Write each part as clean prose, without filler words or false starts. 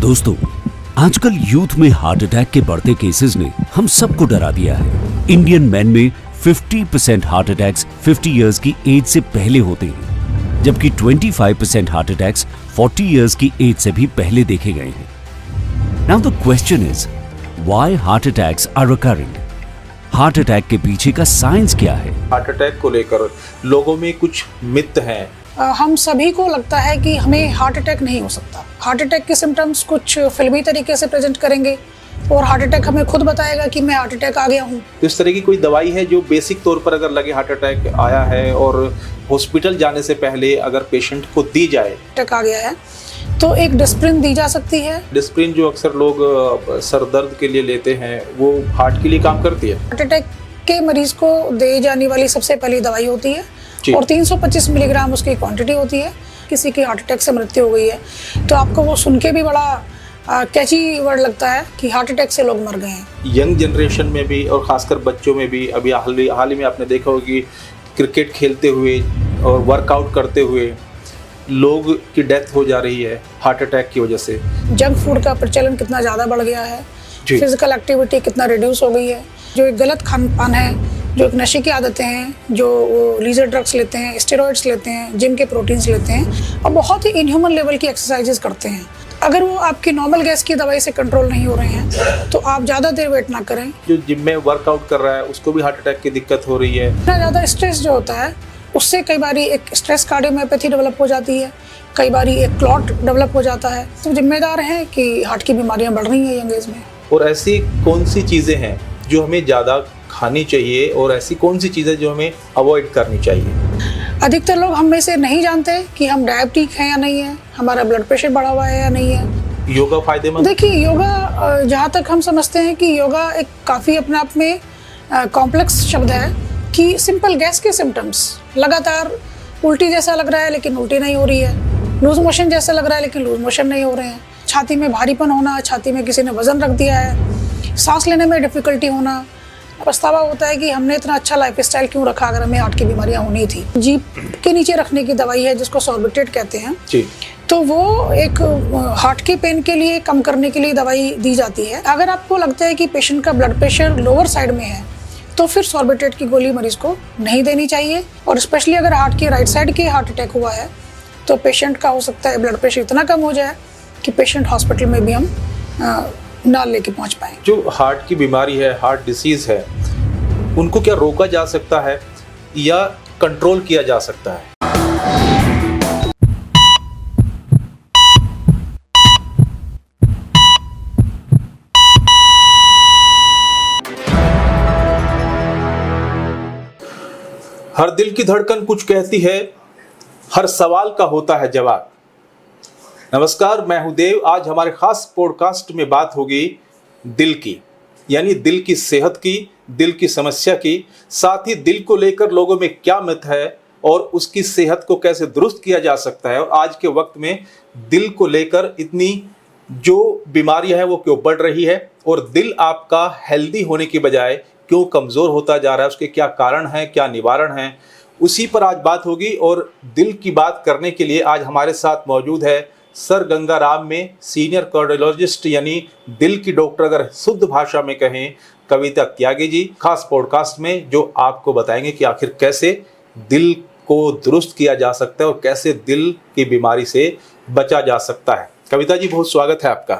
दोस्तों, आजकल यूथ में हार्ट अटैक के बढ़ते केसेस ने हम सबको डरा दिया है। इंडियन मैन में 50% हार्ट अटैक्स 50 इयर्स की एज से पहले होते हैं, जबकि 25% हार्ट अटैक्स 40 इयर्स की एज से भी पहले देखे गए हैं। Now the question is, why heart attacks are recurring? Heart attack के पीछे का साइंस क्या है? हार्ट अटैक को लेकर लोगों में कुछ मिथ हैं। हम सभी को लगता है कि हमें हार्ट अटैक नहीं हो सकता। हार्ट अटैक के सिम्टम्स कुछ फिल्मी तरीके से प्रेजेंट करेंगे और हार्ट अटैक हमें खुद बताएगा कि मैं हार्ट अटैक आ गया हूँ। इस तरह की कोई दवाई है जो बेसिक तौर पर अगर लगे हार्ट अटैक आया है और हॉस्पिटल जाने से पहले अगर पेशेंट को दी जाए, अटैक आ गया है तो एक डिस्प्रिन दी जा सकती है। डिस्प्रिन जो अक्सर लोग सर दर्द के लिए लेते हैं वो हार्ट के लिए काम करती है। हार्ट अटैक के मरीज को दी जाने वाली सबसे पहली दवाई होती है और 325 मिलीग्राम उसकी क्वांटिटी होती है। किसी की हार्ट अटैक से मृत्यु हो गई है तो आपको वो सुन के भी बड़ा कैची वर्ड लगता है कि हार्ट अटैक से लोग मर गए हैं। यंग जनरेशन में भी और खासकर बच्चों में भी अभी हाल ही में आपने देखा होगा कि क्रिकेट खेलते हुए और वर्कआउट करते हुए लोग की डेथ हो जा रही है हार्ट अटैक की वजह से। जंक फूड का प्रचलन कितना ज़्यादा बढ़ गया है, फिजिकल एक्टिविटी कितना रिड्यूस हो गई है, जो एक गलत खान पान है, जो एक नशे की आदतें हैं, जो वो लीजर ड्रग्स लेते हैं, स्टेरॉइड्स लेते हैं, जिम के प्रोटीन्स लेते हैं और बहुत ही इनह्यूमन लेवल की एक्सरसाइजेस करते हैं। अगर वो आपकी नॉर्मल गैस की दवाई से कंट्रोल नहीं हो रहे हैं तो आप ज़्यादा देर वेट ना करें। जो जिम में वर्कआउट कर रहा है उसको भी हार्ट अटैक की दिक्कत हो रही है। इतना ज़्यादा स्ट्रेस जो होता है उससे कई बार एक स्ट्रेस कार्डियोमायोपैथी डेवलप हो जाती है, कई बार एक क्लॉट डेवलप हो जाता है। तो जिम्मेदार हैं कि हार्ट की बीमारियां बढ़ रही हैं यंग एज में। और ऐसी कौन सी चीज़ें हैं जो हमें ज़्यादा खानी चाहिए और ऐसी कौन सी चीज़ें जो हमें अवॉइड करनी चाहिए? अधिकतर लोग हम में से नहीं जानते कि हम डायबिटिक हैं या नहीं है, हमारा ब्लड प्रेशर बढ़ा हुआ है या नहीं है। योगा फायदेमंद? देखिए, योगा जहाँ तक हम समझते हैं कि योगा एक काफ़ी अपने आप में कॉम्प्लेक्स शब्द है कि सिंपल गैस के सिम्टम्स, लगातार उल्टी जैसा लग रहा है लेकिन उल्टी नहीं हो रही है, लूज मोशन जैसा लग रहा है लेकिन लूज मोशन नहीं हो रहे हैं, छाती में भारीपन होना, छाती में किसी ने वजन रख दिया है, सांस लेने में डिफिकल्टी होना, पछतावा होता है कि हमने इतना अच्छा लाइफस्टाइल क्यों रखा अगर हमें हार्ट की बीमारियां होनी थी। जीभ के नीचे रखने की दवाई है जिसको सॉर्बिट्रेट कहते हैं जी। तो वो एक हार्ट के पेन के लिए कम करने के लिए दवाई दी जाती है। अगर आपको लगता है कि पेशेंट का ब्लड प्रेशर लोअर साइड में है तो फिर सॉर्बिट्रेट की गोली मरीज को नहीं देनी चाहिए। और स्पेशली अगर हार्ट की राइट साइड की हार्ट अटैक हुआ है तो पेशेंट का हो सकता है ब्लड प्रेशर इतना कम हो जाए कि पेशेंट हॉस्पिटल में भी हम ना लेके पहुंच पाए। जो हार्ट की बीमारी है, हार्ट डिसीज है, उनको क्या रोका जा सकता है या कंट्रोल किया जा सकता है? हर दिल की धड़कन कुछ कहती है, हर सवाल का होता है जवाब। नमस्कार, मैं हूं देव। आज हमारे खास पॉडकास्ट में बात होगी दिल की, यानी दिल की सेहत की, दिल की समस्या की, साथ ही दिल को लेकर लोगों में क्या मिथ है और उसकी सेहत को कैसे दुरुस्त किया जा सकता है। और आज के वक्त में दिल को लेकर इतनी जो बीमारियां हैं वो क्यों बढ़ रही है और दिल आपका हेल्दी होने की बजाय क्यों कमज़ोर होता जा रहा है, उसके क्या कारण हैं, क्या निवारण हैं, उसी पर आज बात होगी। और दिल की बात करने के लिए आज हमारे साथ मौजूद है सर गंगाराम में सीनियर कार्डियोलॉजिस्ट यानी दिल की डॉक्टर, अगर शुद्ध भाषा में कहें, कविता त्यागी जी, खास पॉडकास्ट में जो आपको बताएंगे कि आखिर कैसे दिल को दुरुस्त किया जा सकता है और कैसे दिल की बीमारी से बचा जा सकता है। कविता जी, बहुत स्वागत है आपका।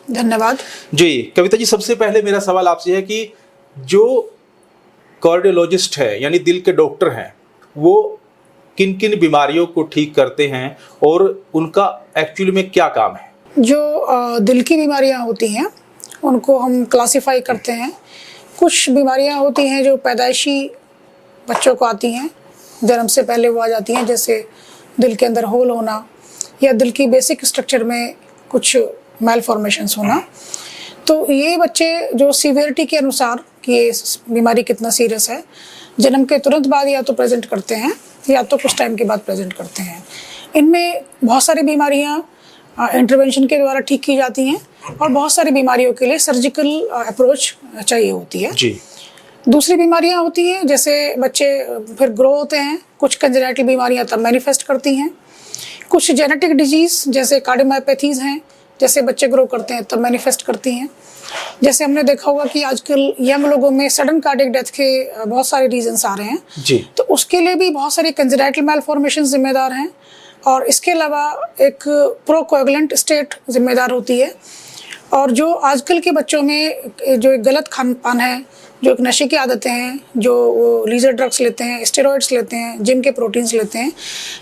धन्यवाद जी। कविता जी, सबसे पहले मेरा सवाल आपसे है कि जो कार्डियोलॉजिस्ट है यानी दिल के डॉक्टर हैं वो किन किन बीमारियों को ठीक करते हैं और उनका एक्चुअली में क्या काम है? जो दिल की बीमारियां होती हैं उनको हम क्लासिफाई करते हैं। कुछ बीमारियां होती हैं जो पैदाइशी बच्चों को आती हैं, जन्म से पहले वो आ जाती हैं, जैसे दिल के अंदर होल होना या दिल की बेसिक स्ट्रक्चर में कुछ मैलफॉर्मेशंस होना। तो ये बच्चे जो सीवियरिटी के अनुसार कि ये बीमारी कितना सीरियस है, जन्म के तुरंत बाद या तो प्रेजेंट करते हैं या तो कुछ टाइम के बाद प्रेजेंट करते हैं। इनमें बहुत सारी बीमारियां इंटरवेंशन के द्वारा ठीक की जाती हैं और बहुत सारी बीमारियों के लिए सर्जिकल अप्रोच चाहिए होती है जी। दूसरी बीमारियां होती हैं जैसे बच्चे फिर ग्रो होते हैं, कुछ कंजेनिटल बीमारियां तब मैनिफेस्ट करती हैं, कुछ जेनेटिक डिजीज़ जैसे कार्डियोमायोपैथीज़ हैं जैसे बच्चे ग्रो करते हैं तब मैनिफेस्ट करती हैं। जैसे हमने देखा होगा कि आजकल यंग लोगों में सडन कार्डियक डेथ के बहुत सारे रीजंस आ रहे हैं जी। तो उसके लिए भी बहुत सारी कंजेनाइटल मैलफॉर्मेशन जिम्मेदार हैं, और इसके अलावा एक प्रोकोएगुलेंट स्टेट जिम्मेदार होती है। और जो आजकल के बच्चों में जो एक गलत खान पान है, जो एक नशे की आदतें हैं, जो वो लीजर ड्रग्स लेते हैं, स्टेरॉइड्स लेते हैं, जिम के प्रोटीन्स लेते हैं,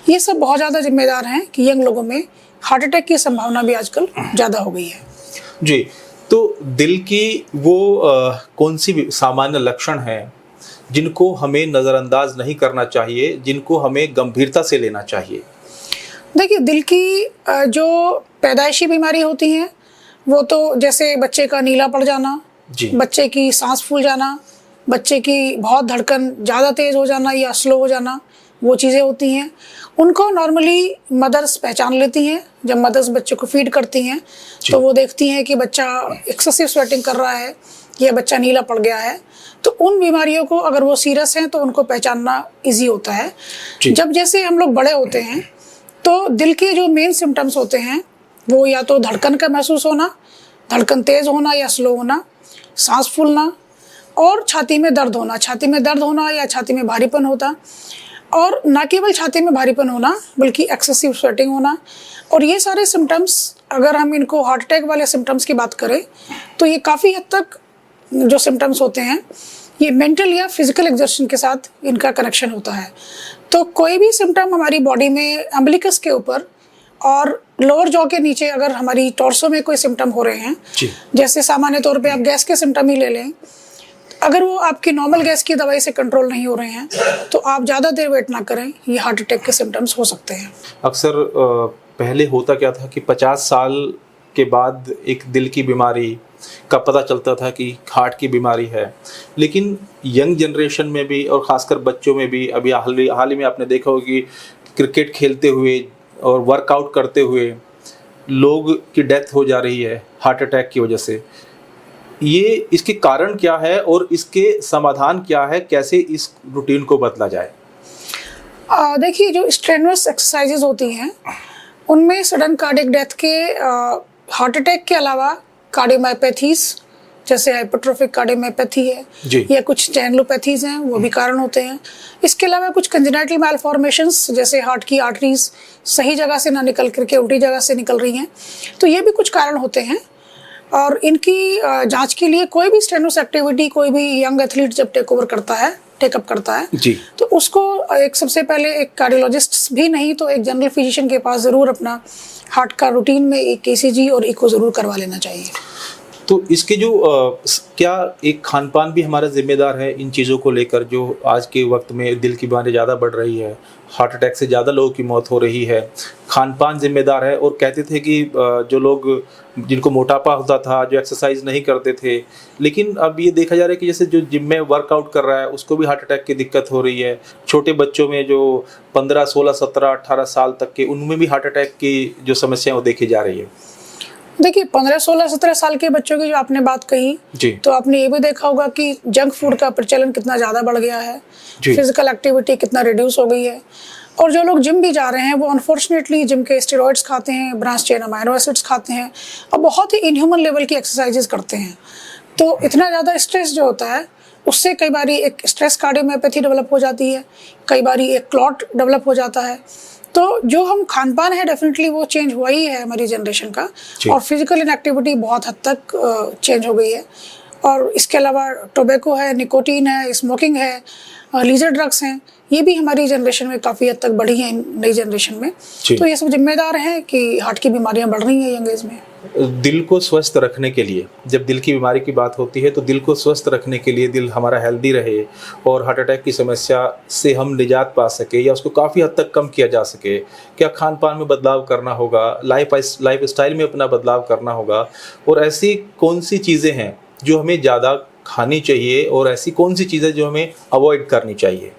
ये सब बहुत ज़्यादा जिम्मेदार हैं कि यंग लोगों में हार्ट अटैक की संभावना भी आजकल ज़्यादा हो गई है। जी, तो दिल की वो कौन सी सामान्य लक्षण हैं जिनको हमें नज़रअंदाज नहीं करना चाहिए, जिनको हमें गंभीरता से लेना चाहिए? देखिए, दिल की जो पैदाइशी बीमारी होती हैं वो तो जैसे बच्चे का नीला पड़ जाना, जी। बच्चे की सांस फूल जाना, बच्चे की बहुत धड़कन ज़्यादा तेज़ हो जाना या स्लो हो जाना, वो चीज़ें होती हैं। उनको नॉर्मली मदर्स पहचान लेती हैं। जब मदर्स बच्चे को फीड करती हैं तो वो देखती हैं कि बच्चा एक्सेसिव स्वेटिंग कर रहा है या बच्चा नीला पड़ गया है, तो उन बीमारियों को अगर वो सीरियस हैं तो उनको पहचानना ईजी होता है। जब जैसे हम लोग बड़े होते हैं तो दिल के जो मेन सिम्टम्स होते हैं वो या तो धड़कन का महसूस होना, धड़कन तेज़ होना या स्लो होना, सांस फूलना और छाती में दर्द होना। छाती में दर्द होना या छाती में भारीपन होता, और ना केवल छाती में भारीपन होना बल्कि एक्सेसिव स्वेटिंग होना। और ये सारे सिम्टम्स, अगर हम इनको हार्ट अटैक वाले सिम्टम्स की बात करें तो ये काफ़ी हद तक जो सिम्टम्स होते हैं ये मेंटल या फिजिकल एग्जर्शन के साथ इनका कनेक्शन होता है। तो कोई भी सिम्टम हमारी बॉडी में अम्बिलिकस के ऊपर और लोअर जॉ के नीचे अगर हमारी टॉर्सो में कोई सिम्टम हो रहे हैं, जैसे सामान्य तौर पे आप गैस के सिम्टम ही ले लें, अगर वो आपकी नॉर्मल गैस की दवाई से कंट्रोल नहीं हो रहे हैं तो आप ज़्यादा देर वेट ना करें, ये हार्ट अटैक के सिम्टम्स हो सकते हैं। अक्सर पहले होता क्या था कि 50 साल के बाद एक दिल की बीमारी का पता चलता था कि हार्ट की बीमारी है, लेकिन यंग जनरेशन में भी और ख़ासकर बच्चों में भी अभी हाल ही में आपने देखा होगा कि क्रिकेट खेलते हुए और वर्कआउट करते हुए लोग की डेथ हो जा रही है हार्ट अटैक की वजह से। ये इसके कारण क्या है और इसके समाधान क्या है, कैसे इस रूटीन को बदला जाए? देखिए, जो स्ट्रेनुअस एक्सरसाइजेज होती हैं उनमें सडन कार्डियक डेथ के हार्ट अटैक के अलावा कार्डियोमायोपैथीज जैसे हाइपरट्रोफिक कार्डियोमायोपैथी है या कुछ चैनलोपैथीज हैं, वो भी कारण होते हैं। इसके अलावा कुछ कंजेनाइटल मैलफॉर्मेशंस जैसे हार्ट की आर्टरीज सही जगह से ना निकल करके उल्टी जगह से निकल रही हैं, तो ये भी कुछ कारण होते हैं। और इनकी जांच के लिए कोई भी स्टेनोस एक्टिविटी कोई भी यंग एथलीट जब टेकअप करता है जी, तो उसको एक सबसे पहले एक कार्डियोलॉजिस्ट भी नहीं तो एक जनरल फिजिशियन के पास ज़रूर अपना हार्ट का रूटीन में एक ECG और इको ज़रूर करवा लेना चाहिए। तो इसके जो क्या एक खान पान भी हमारा जिम्मेदार है इन चीज़ों को लेकर, जो आज के वक्त में दिल की बीमारी ज़्यादा बढ़ रही है, हार्ट अटैक से ज़्यादा लोगों की मौत हो रही है, खान पान जिम्मेदार है। और कहते थे कि जो लोग जिनको मोटापा होता था, जो एक्सरसाइज नहीं करते थे, लेकिन अब ये देखा जा रहा है कि जैसे जो जिम में वर्कआउट कर रहा है उसको भी हार्ट अटैक की दिक्कत हो रही है। छोटे बच्चों में जो 15, 16, 17, 18 साल तक के, उनमें भी हार्ट अटैक की जो समस्या है वो देखी जा रही है। देखिए, 15, 16, 17 साल के बच्चों की जो आपने बात कही जी, तो आपने ये भी देखा होगा कि जंक फूड का प्रचलन कितना ज़्यादा बढ़ गया है, फिजिकल एक्टिविटी कितना रिड्यूस हो गई है। और जो लोग जिम भी जा रहे हैं वो अनफॉर्चुनेटली जिम के स्टेरॉइड्स खाते हैं, ब्रांच चेन अमाइनो एसिड्स खाते हैं और बहुत ही इनह्यूमन लेवल की एक्सरसाइजेज करते हैं। तो इतना ज़्यादा स्ट्रेस जो होता है उससे कई बार एक स्ट्रेस कार्डियोमायोपैथी डेवलप हो जाती है, कई बार एक क्लॉट डेवलप हो जाता है। तो जो हम खान पान है डेफिनेटली वो चेंज हुआ ही है हमारी जनरेशन का, और फिजिकल इनएक्टिविटी बहुत हद तक चेंज हो गई है। और इसके अलावा टोबैको है, निकोटीन है, स्मोकिंग है, लीजर ड्रग्स हैं, ये भी हमारी जनरेशन में काफ़ी हद तक बढ़ी हैं नई जनरेशन में। तो ये सब जिम्मेदार हैं कि हार्ट की बीमारियां बढ़ रही हैं यंग एज में। दिल को स्वस्थ रखने के लिए, जब दिल की बीमारी की बात होती है तो दिल को स्वस्थ रखने के लिए, दिल हमारा हेल्दी रहे और हार्ट अटैक की समस्या से हम निजात पा सके या उसको काफ़ी हद तक कम किया जा सके, क्या खान पान में बदलाव करना होगा, लाइफ स्टाइल में अपना बदलाव करना होगा? और ऐसी कौन सी चीज़ें हैं जो हमें ज़्यादा खानी चाहिए और ऐसी कौन सी चीज़ें जो हमें अवॉइड करनी चाहिए?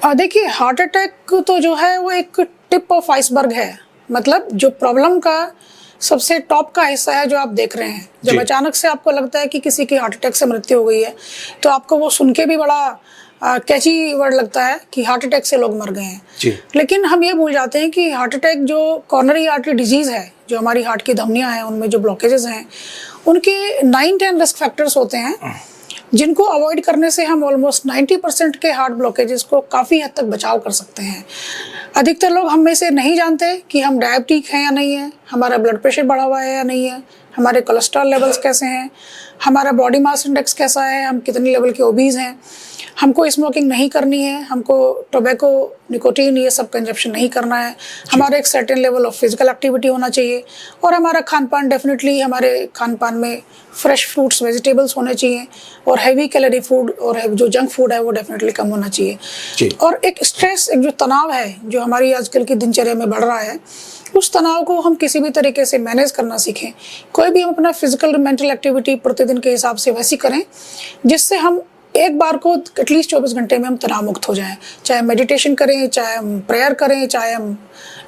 देखिए, हार्ट अटैक तो जो है वो एक टिप ऑफ आइसबर्ग है, मतलब जो प्रॉब्लम का सबसे टॉप का हिस्सा है जो आप देख रहे हैं। जब अचानक से आपको लगता है कि किसी की हार्ट अटैक से मृत्यु हो गई है तो आपको वो सुन के भी बड़ा कैची वर्ड लगता है कि हार्ट अटैक से लोग मर गए हैं। लेकिन हम ये भूल जाते हैं कि हार्ट अटैक जो कॉर्नरी आर्टरी डिजीज़ है, जो हमारी हार्ट की धमनियाँ हैं उनमें जो ब्लॉकेजेस हैं, उनके 9-10 रिस्क फैक्टर्स होते हैं जिनको अवॉइड करने से हम ऑलमोस्ट 90% के हार्ट ब्लॉकेजेस को काफ़ी हद तक बचाव कर सकते हैं। अधिकतर लोग हम में से नहीं जानते कि हम डायबिटिक हैं या नहीं है, हमारा ब्लड प्रेशर बढ़ा हुआ है या नहीं है, हमारे कोलेस्ट्रॉल लेवल्स कैसे हैं, हमारा बॉडी मास इंडेक्स कैसा है, हम कितने लेवल के ओबीज हैं, हमको स्मोकिंग नहीं करनी है, हमको टोबैको, निकोटीन ये सब कंजप्शन नहीं करना है, हमारा एक certain level of physical activity होना चाहिए, और हमारा खान पान डेफिनेटली हमारे खान पान में फ्रेश फ्रूट्स वेजिटेबल्स होने चाहिए, और हैवी कैलोरी फूड और जो जंक फूड है वो डेफिनेटली कम होना चाहिए। और एक स्ट्रेस, एक जो तनाव है जो हमारी आजकल की दिनचर्या में बढ़ रहा है, उस तनाव को हम किसी भी तरीके से मैनेज करना सीखें। कोई भी हम अपना फिजिकल मेंटल एक्टिविटी प्रतिदिन के हिसाब से वैसी करें जिससे हम एक बार को एटलीस्ट 24 घंटे में हम तनाव मुक्त हो जाएं। चाहे मेडिटेशन करें, चाहे हम प्रेयर करें, चाहे हम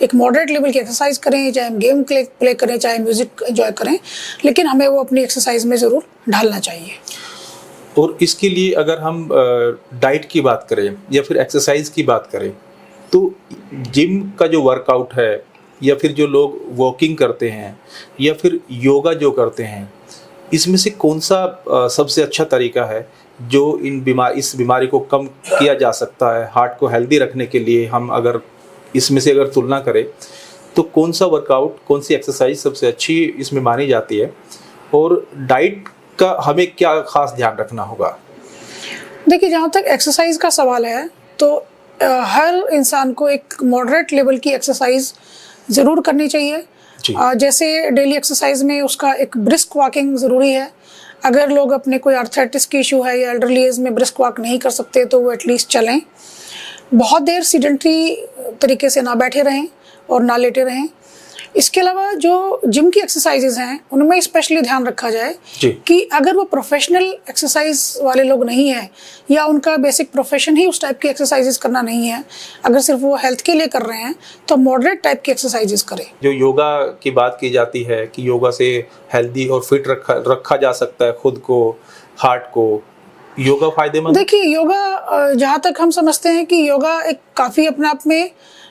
एक मॉडरेट लेवल की एक्सरसाइज करें, चाहे हम गेम प्ले करें, चाहे म्यूजिक एंजॉय करें, लेकिन हमें वो अपनी एक्सरसाइज में ज़रूर ढालना चाहिए। और इसके लिए अगर हम डाइट की बात करें या फिर एक्सरसाइज की बात करें, तो जिम का जो वर्कआउट है या फिर जो लोग वॉकिंग करते हैं या फिर योगा जो करते हैं, इसमें से कौन सा सबसे अच्छा तरीका है जो इस बीमारी को कम किया जा सकता है? हार्ट को हेल्दी रखने के लिए हम अगर इसमें से अगर तुलना करें तो कौन सा वर्कआउट, कौन सी एक्सरसाइज सबसे अच्छी इसमें मानी जाती है, और डाइट का हमें क्या खास ध्यान रखना होगा? देखिए, जहाँ तक एक्सरसाइज का सवाल है तो हर इंसान को एक मॉडरेट लेवल की एक्सरसाइज ज़रूर करनी चाहिए। जैसे डेली एक्सरसाइज में उसका एक ब्रिस्क वॉकिंग ज़रूरी है। अगर लोग अपने कोई आर्थराइटिस की इशू है या एल्डरली एज में ब्रिस्क वॉक नहीं कर सकते तो वो एटलीस्ट चलें। बहुत देर सीडेंट्री तरीके से ना बैठे रहें और ना लेटे रहें। इसके अलावा जो जिम की एक्सरसाइजेज हैं उनमें स्पेशली ध्यान रखा जाए कि अगर वो प्रोफेशनल एक्सरसाइज वाले लोग नहीं हैं या उनका बेसिक प्रोफेशन ही उस टाइप की एक्सरसाइजेज करना नहीं है, अगर सिर्फ वो हेल्थ के लिए कर रहे हैं तो मॉडरेट टाइप की एक्सरसाइजेज करें। जो योगा की बात की जाती है कि योगा से हेल्दी और फिट रखा जा सकता है खुद को, हार्ट को, योगा फायदेमंद? देखिए, योगा जहाँ तक हम समझते हैं कि योगा एक काफ़ी अपने आप में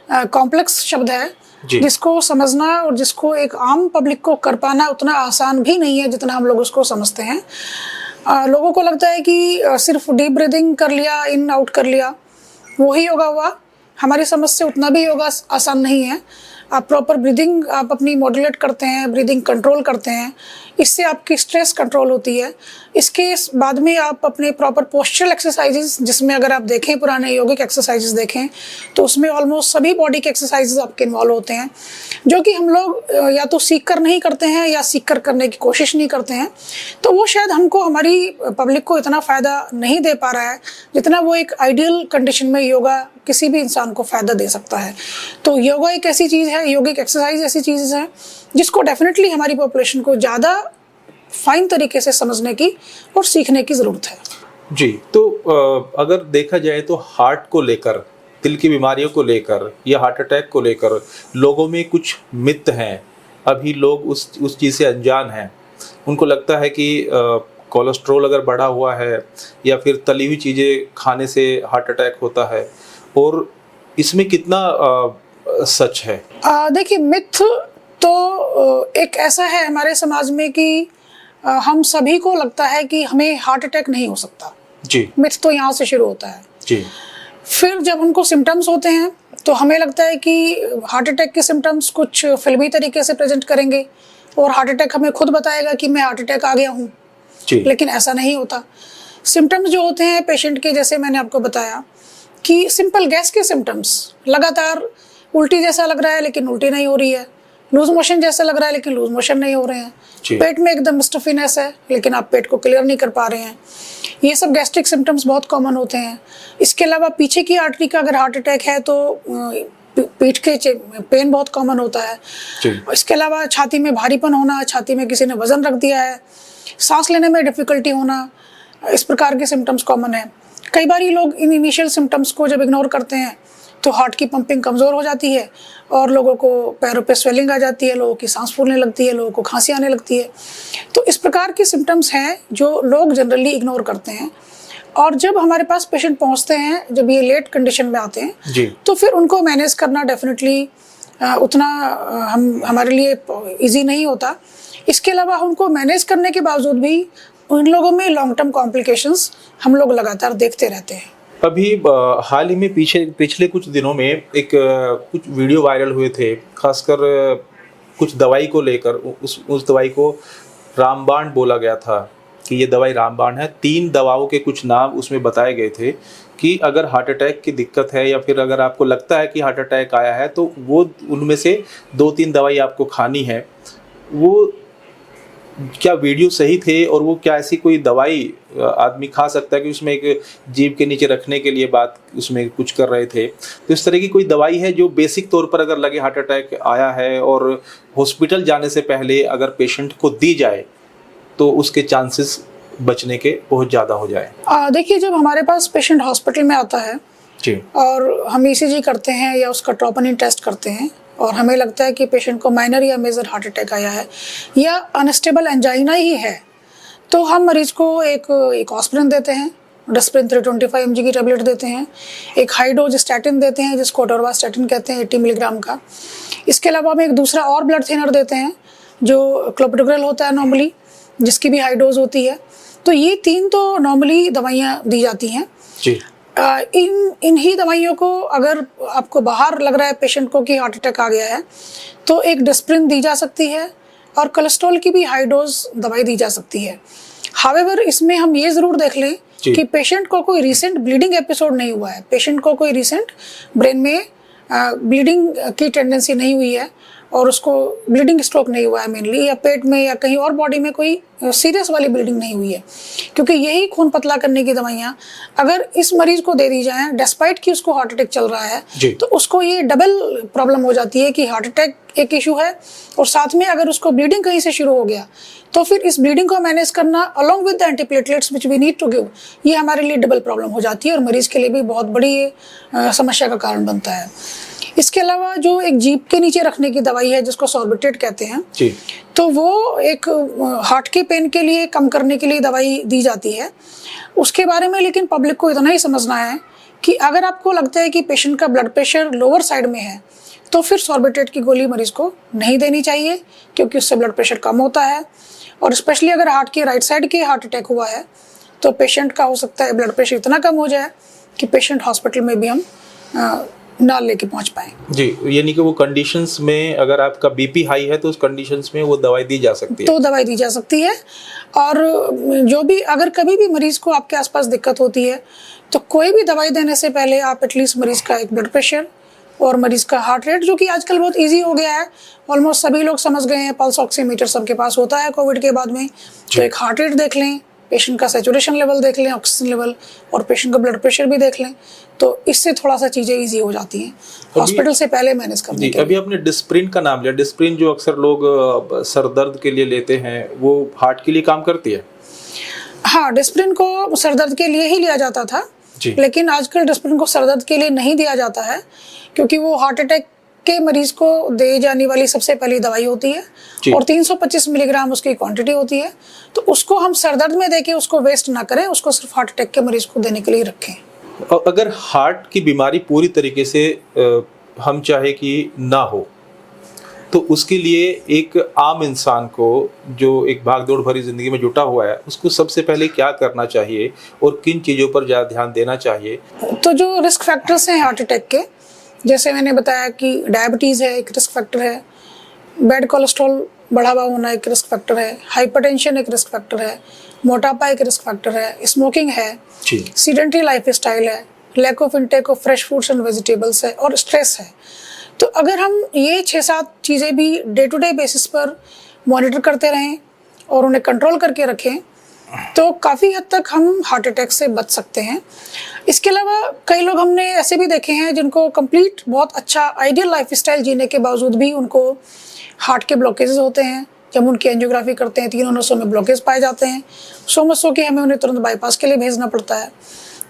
कॉम्प्लेक्स शब्द है जिसको समझना और जिसको एक आम पब्लिक को कर पाना उतना आसान भी नहीं है जितना हम लोग उसको समझते हैं। लोगों को लगता है कि सिर्फ डीप ब्रीदिंग कर लिया, इन आउट कर लिया, वही योगा हुआ। हमारी समझ से उतना भी योगा आसान नहीं है। आप प्रॉपर ब्रीदिंग आप अपनी मॉड्यूलेट करते हैं, ब्रीदिंग कंट्रोल करते हैं, इससे आपकी स्ट्रेस कंट्रोल होती है। इसके बाद में आप अपने प्रॉपर पोस्चरल एक्सरसाइजेस, जिसमें अगर आप देखें पुराने योगिक एक्सरसाइजेस देखें तो उसमें ऑलमोस्ट सभी बॉडी के एक्सरसाइजेस आपके इन्वॉल्व होते हैं, जो कि हम लोग या तो सीख कर नहीं करते हैं या सीख कर करने की कोशिश नहीं करते हैं। तो वो शायद हमको, हमारी पब्लिक को इतना फ़ायदा नहीं दे पा रहा है जितना वो एक आइडियल कंडीशन में योगा किसी भी इंसान को फ़ायदा दे सकता है। तो योगा एक ऐसी चीज़ है, योगिक एक्सरसाइज ऐसी चीज़ है जिसको डेफिनेटली हमारी पॉपुलेशन को ज़्यादा फाइन तरीके से समझने की और सीखने की ज़रूरत है। जी, तो अगर देखा जाए तो हार्ट को लेकर, दिल की बीमारियों को लेकर या हार्ट अटैक को लेकर लोगों में कुछ मिथ हैं। अभी लोग उस चीज़ से अनजान हैं। उनको लगता है कि कोलेस्ट्रॉल अगर बढ़ा हुआ है या फिर तली हुई चीज़ें खाने से हार्ट अटैक होता है, और इसमें कितना सच है? देखिए, मिथ तो एक ऐसा है हमारे समाज में कि हम सभी को लगता है कि हमें हार्ट अटैक नहीं हो सकता। जी, मिथ तो यहाँ से शुरू होता है। जी, फिर जब उनको सिम्टम्स होते हैं तो हमें लगता है कि हार्ट अटैक के सिम्टम्स कुछ फिल्मी तरीके से प्रेजेंट करेंगे और हार्ट अटैक हमें खुद बताएगा कि मैं हार्ट अटैक आ गया हूँ। लेकिन ऐसा नहीं होता। सिम्टम्स जो होते हैं पेशेंट के, जैसे मैंने आपको बताया कि सिंपल गैस के सिम्टम्स, लगातार उल्टी जैसा लग रहा है लेकिन उल्टी नहीं हो रही है, लूज मोशन जैसा लग रहा है लेकिन लूज मोशन नहीं हो रहे हैं, पेट में एकदम स्टफीनेस है लेकिन आप पेट को क्लियर नहीं कर पा रहे हैं, ये सब गैस्ट्रिक सिम्टम्स बहुत कॉमन होते हैं। इसके अलावा पीछे की आर्टरी का अगर हार्ट अटैक है तो पीठ के पेन बहुत कॉमन होता है। इसके अलावा छाती में भारीपन होना, छाती में किसी ने वजन रख दिया है, सांस लेने में डिफ़िकल्टी होना, इस प्रकार के सिम्टम्स कॉमन है। कई बार लोग इन इनिशियल सिम्टम्स को जब इग्नोर करते हैं तो हार्ट की पंपिंग कमज़ोर हो जाती है और लोगों को पैरों पे स्वेलिंग आ जाती है, लोगों की सांस फूलने लगती है, लोगों को खांसी आने लगती है। तो इस प्रकार के सिम्टम्स हैं जो लोग जनरली इग्नोर करते हैं, और जब हमारे पास पेशेंट पहुंचते हैं, जब ये लेट कंडीशन में आते हैं, तो फिर उनको मैनेज करना डेफिनेटली उतना हमारे लिए इजी नहीं होता। इसके अलावा उनको मैनेज करने के बावजूद भी उन लोगों में लॉन्ग टर्म कॉम्प्लिकेशंस हम लोग लगातार देखते रहते हैं। अभी हाल ही में पिछले कुछ दिनों में एक कुछ वीडियो वायरल हुए थे, खासकर कुछ दवाई को लेकर। उस दवाई को रामबाण बोला गया था कि ये दवाई रामबाण है। 3 दवाओं के कुछ नाम उसमें बताए गए थे कि अगर हार्ट अटैक की दिक्कत है या फिर अगर आपको लगता है कि हार्ट अटैक आया है तो वो उनमें से 2-3 दवाई आपको खानी है। वो क्या वीडियो सही थे और वो क्या ऐसी कोई दवाई आदमी खा सकता है कि उसमें एक जीभ के नीचे रखने के लिए बात उसमें कुछ कर रहे थे। तो इस तरह की कोई दवाई है जो बेसिक तौर पर अगर लगे हार्ट अटैक आया है और हॉस्पिटल जाने से पहले अगर पेशेंट को दी जाए तो उसके चांसेस बचने के बहुत ज़्यादा हो जाए? देखिए, जब हमारे पास पेशेंट हॉस्पिटल में आता है जी, और हम ईसीजी करते हैं या उसका ट्रोपोनिन टेस्ट करते हैं और हमें लगता है कि पेशेंट को माइनर या मेजर हार्ट अटैक आया है या अनस्टेबल एंजाइना ही है, तो हम मरीज को एक एस्पिरिन देते हैं, डिस्प्रिन 325 mg की टेबलेट देते हैं, एक हाई डोज स्टैटिन देते हैं जिसको डोर्वास्टैटिन कहते हैं 80 मिलीग्राम का। इसके अलावा हम एक दूसरा और ब्लड थिनर देते हैं जो क्लोपिडोग्रेल होता है नॉर्मली, जिसकी भी हाई डोज होती है। तो ये 3 तो नॉर्मली दवाइयाँ दी जाती हैं जी। इन ही दवाइयों को अगर आपको बाहर लग रहा है पेशेंट को कि हार्ट अटैक आ गया है तो एक डिस्प्रिन दी जा सकती है और कोलेस्ट्रॉल की भी हाई डोज दवाई दी जा सकती है। हावेवर इसमें हम ये ज़रूर देख लें कि पेशेंट को कोई रीसेंट ब्लीडिंग एपिसोड नहीं हुआ है, पेशेंट को कोई रीसेंट ब्रेन में ब्लीडिंग की टेंडेंसी नहीं हुई है और उसको ब्लीडिंग स्ट्रोक नहीं हुआ है मेनली, या पेट में या कहीं और बॉडी में कोई सीरियस वाली ब्लीडिंग नहीं हुई है। क्योंकि यही खून पतला करने की दवाइयाँ अगर इस मरीज को दे दी जाएं डिस्पाइट कि उसको हार्ट अटैक चल रहा है तो उसको ये डबल प्रॉब्लम हो जाती है कि हार्ट अटैक एक इशू है और साथ में अगर उसको ब्लीडिंग कहीं से शुरू हो गया तो फिर इस ब्लीडिंग को मैनेज करना along with the antiplatelets which we need to give, ये हमारे लिए डबल प्रॉब्लम हो जाती है और मरीज के लिए भी बहुत बड़ी समस्या का कारण बनता है। इसके अलावा जो एक जीभ के नीचे रखने की दवाई है जिसको सॉर्बिट्रेट कहते हैं जी, तो वो एक हार्ट के पेन के लिए कम करने के लिए दवाई दी जाती है। उसके बारे में लेकिन पब्लिक को इतना ही समझना है कि अगर आपको लगता है कि पेशेंट का ब्लड प्रेशर लोअर साइड में है तो फिर सॉर्बिट्रेट की गोली मरीज को नहीं देनी चाहिए क्योंकि उससे ब्लड प्रेशर कम होता है। और स्पेशली अगर हार्ट की राइट साइड की हार्ट अटैक हुआ है तो पेशेंट का हो सकता है ब्लड प्रेशर इतना कम हो जाए कि पेशेंट हॉस्पिटल में भी हम ना लेके पहुंच पाए। जी, यानी कि वो कंडीशंस में अगर आपका बीपी हाई है तो उस कंडीशंस में वो दवाई दी जा सकती है, तो दवाई दी जा सकती है। और जो भी अगर कभी भी मरीज को आपके आसपास दिक्कत होती है तो कोई भी दवाई देने से पहले आप एटलीस्ट मरीज का एक ब्लड प्रेशर और मरीज का हार्ट रेट, जो कि आजकल बहुत इजी हो गया है, ऑलमोस्ट सभी लोग समझ गए हैं, पल्स ऑक्सीमीटर सबके पास होता है कोविड के बाद में, तो एक हार्ट रेट देख लें, पेशेंट का सैचुरेशन लेवल देख लें, ऑक्सीजन लेवल, और पेशेंट का ब्लड प्रेशर भी देख लें, तो इससे थोड़ा सा चीज़ें इजी हो जाती हैं हॉस्पिटल से पहले मैनेज करने के लिए। अभी आपने डिस्प्रिन का नाम लिया, डिस्प्रिन जो अक्सर लोग सर दर्द के लिए लेते हैं वो हार्ट के लिए काम करती है? हाँ, डिस्प्रिन को सर दर्द के लिए ही लिया जाता था, लेकिन आजकल डिस्प्रिन को सर दर्द के लिए नहीं दिया जाता है क्योंकि वो हार्ट अटैक के मरीज को दे जाने वाली सबसे पहली दवाई होती है और 325 मिलीग्राम उसकी क्वांटिटी होती है, तो उसको हम सर दर्द में देके उसको वेस्ट ना करें, उसको सिर्फ हार्ट अटैक के मरीज को देने के लिए रखें। अगर हार्ट की बीमारी पूरी तरीके से हम चाहे कि ना हो तो उसके लिए एक आम इंसान को जो एक भागदौड़ भरी जिंदगी में जुटा हुआ है उसको सबसे पहले क्या करना चाहिए और किन चीज़ों पर ज़्यादा ध्यान देना चाहिए? तो जो रिस्क फैक्टर्स हैं हार्ट अटैक के, जैसे मैंने बताया कि डायबिटीज़ है एक रिस्क फैक्टर है, बैड कोलेस्ट्रॉल बढ़ा हुआ होना एक रिस्क फैक्टर है, हाइपरटेंशन एक रिस्क फैक्टर है, मोटापा एक रिस्क फैक्टर है, स्मोकिंग है, सीडेंटरी लाइफ स्टाइल है, lack of intake of fresh fruits and vegetables है, और स्ट्रेस है। तो अगर हम ये 6-7 चीज़ें भी डे टू डे बेसिस पर मॉनिटर करते रहें और उन्हें कंट्रोल करके रखें तो काफ़ी हद तक हम हार्ट अटैक से बच सकते हैं। इसके अलावा कई लोग हमने ऐसे भी देखे हैं जिनको कंप्लीट बहुत अच्छा आइडियल लाइफस्टाइल जीने के बावजूद भी उनको हार्ट के ब्लॉकेजेस होते हैं। जब उनकी एंजियोग्राफी करते हैं 3 नसों में ब्लॉकेज पाए जाते हैं, सो मच सो कि हमें उन्हें तुरंत बाईपास के लिए भेजना पड़ता है।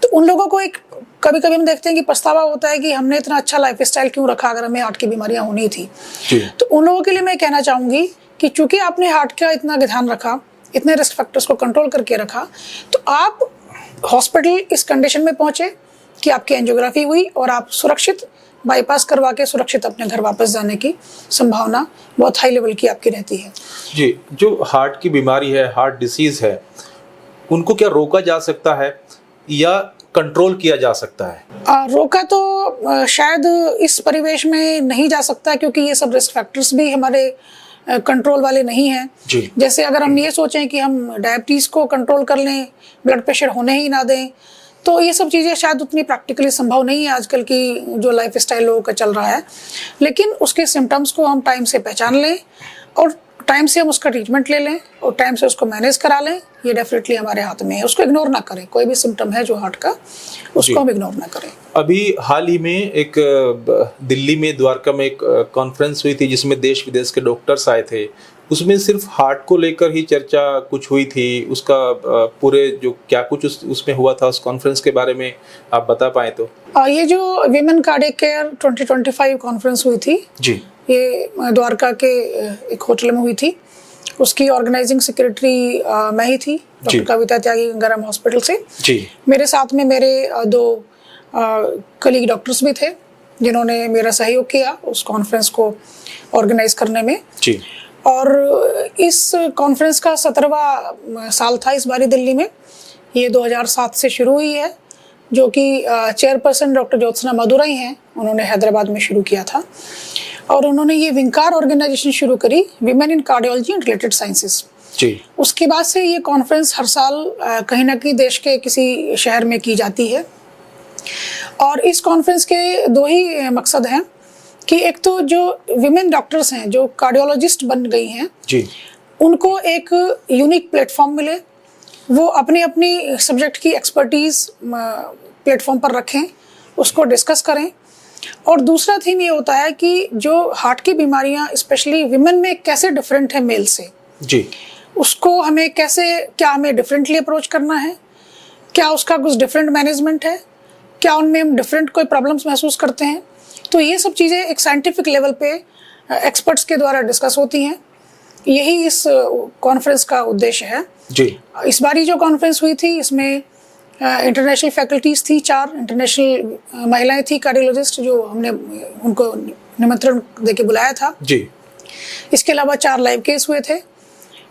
तो उन लोगों को एक कभी कभी हम देखते हैं कि पछतावा होता है कि हमने इतना अच्छा लाइफस्टाइल क्यों रखा अगर हमें हार्ट की बीमारियां होनी थी। तो उन लोगों के लिए मैं कहना चाहूँगी कि चूंकि आपने हार्ट का इतना ध्यान रखा, इतने रिस्क फैक्टर्स को कंट्रोल करके रखा, तो आप हॉस्पिटल इस कंडीशन में पहुँचे कि आपकी एंजियोग्राफी हुई और आप सुरक्षित बाईपास करवा के सुरक्षित अपने घर वापस जाने की संभावना बहुत हाई लेवल की आपकी रहती है। जी, जो हार्ट की बीमारी है, हार्ट डिसीज है, उनको क्या रोका जा सकता है या कंट्रोल किया जा सकता है? रोका तो शायद इस परिवेश में नहीं जा सकता, क्योंकि ये सब रिस्क फैक्टर्स भी हमारे कंट्रोल वाले नहीं हैं। जी। जैसे अगर हम ये सोचें कि हम डायबिटीज़ को कंट्रोल कर लें, ब्लड प्रेशर होने ही ना दें, तो ये सब चीज़ें शायद उतनी प्रैक्टिकली संभव नहीं है आजकल की जो लाइफ स्टाइल लोगों का चल रहा है। लेकिन उसके सिम्टम्स को हम टाइम से पहचान लें और टाइम से हम उसका ट्रीटमेंट ले लें और टाइम से उसको मैनेज करा लें, ये डेफिनेटली हमारे हाथ में है। उसको इग्नोर ना करें, कोई भी सिम्टम है जो हार्ट का, उसको हम इग्नोर ना करें। अभी हाल ही में एक दिल्ली में द्वारका में एक कॉन्फ्रेंस हुई थी जिसमें देश विदेश के डॉक्टर्स आए थे। उसमें सिर्फ हार्ट को लेकर ही चर्चा कुछ हुई थी। उसका पूरे जो क्या कुछ उसमें हुआ था, उस कॉन्फ्रेंस के बारे में आप बता पाए तो? ये जो विमेन कार्डियक केयर 2025 कॉन्फ्रेंस हुई थी जी, ये द्वारका के एक होटल में हुई थी। उसकी ऑर्गेनाइजिंग सेक्रेटरी मैं ही थी, डॉक्टर कविता त्यागी, गंगाराम हॉस्पिटल से। जी। मेरे साथ में मेरे 2 कलीग डॉक्टर्स भी थे जिन्होंने मेरा सहयोग किया उस कॉन्फ्रेंस को ऑर्गेनाइज करने में। जी। और इस कॉन्फ्रेंस का 17वां साल था इस बारी दिल्ली में। ये 2007 से शुरू हुई है, जो कि चेयरपर्सन डॉक्टर ज्योत्सना मदुराई हैं, उन्होंने हैदराबाद में शुरू किया था। और उन्होंने ये विंकार ऑर्गेनाइजेशन शुरू करी, women in cardiology and related sciences. जी। उसके बाद से ये कॉन्फ्रेंस हर साल कहीं ना कहीं देश के किसी शहर में की जाती है। और इस कॉन्फ्रेंस के 2 ही मकसद हैं कि एक तो जो विमेन डॉक्टर्स हैं, जो कार्डियोलॉजिस्ट बन गई हैं, जी, उनको एक यूनिक प्लेटफॉर्म मिले, वो अपनी अपनी सब्जेक्ट की एक्सपर्टीज़ प्लेटफॉर्म पर रखें, उसको डिस्कस करें। और दूसरा थीम ये होता है कि जो हार्ट की बीमारियां स्पेशली विमेन में कैसे डिफरेंट है मेल से, जी, उसको हमें कैसे, क्या हमें डिफरेंटली अप्रोच करना है, क्या उसका कुछ डिफरेंट मैनेजमेंट है, क्या उनमें हम डिफरेंट कोई प्रॉब्लम्स महसूस करते हैं। तो ये सब चीज़ें एक साइंटिफिक लेवल पे एक्सपर्ट्स के द्वारा डिस्कस होती हैं। यही इस कॉन्फ्रेंस का उद्देश्य है। जी। इस बारी जो कॉन्फ्रेंस हुई थी इसमें इंटरनेशनल फैकल्टीज़ थी, 4 इंटरनेशनल महिलाएं थी कार्डियोलॉजिस्ट, जो हमने उनको निमंत्रण देके बुलाया था। जी। इसके अलावा 4 लाइव केस हुए थे,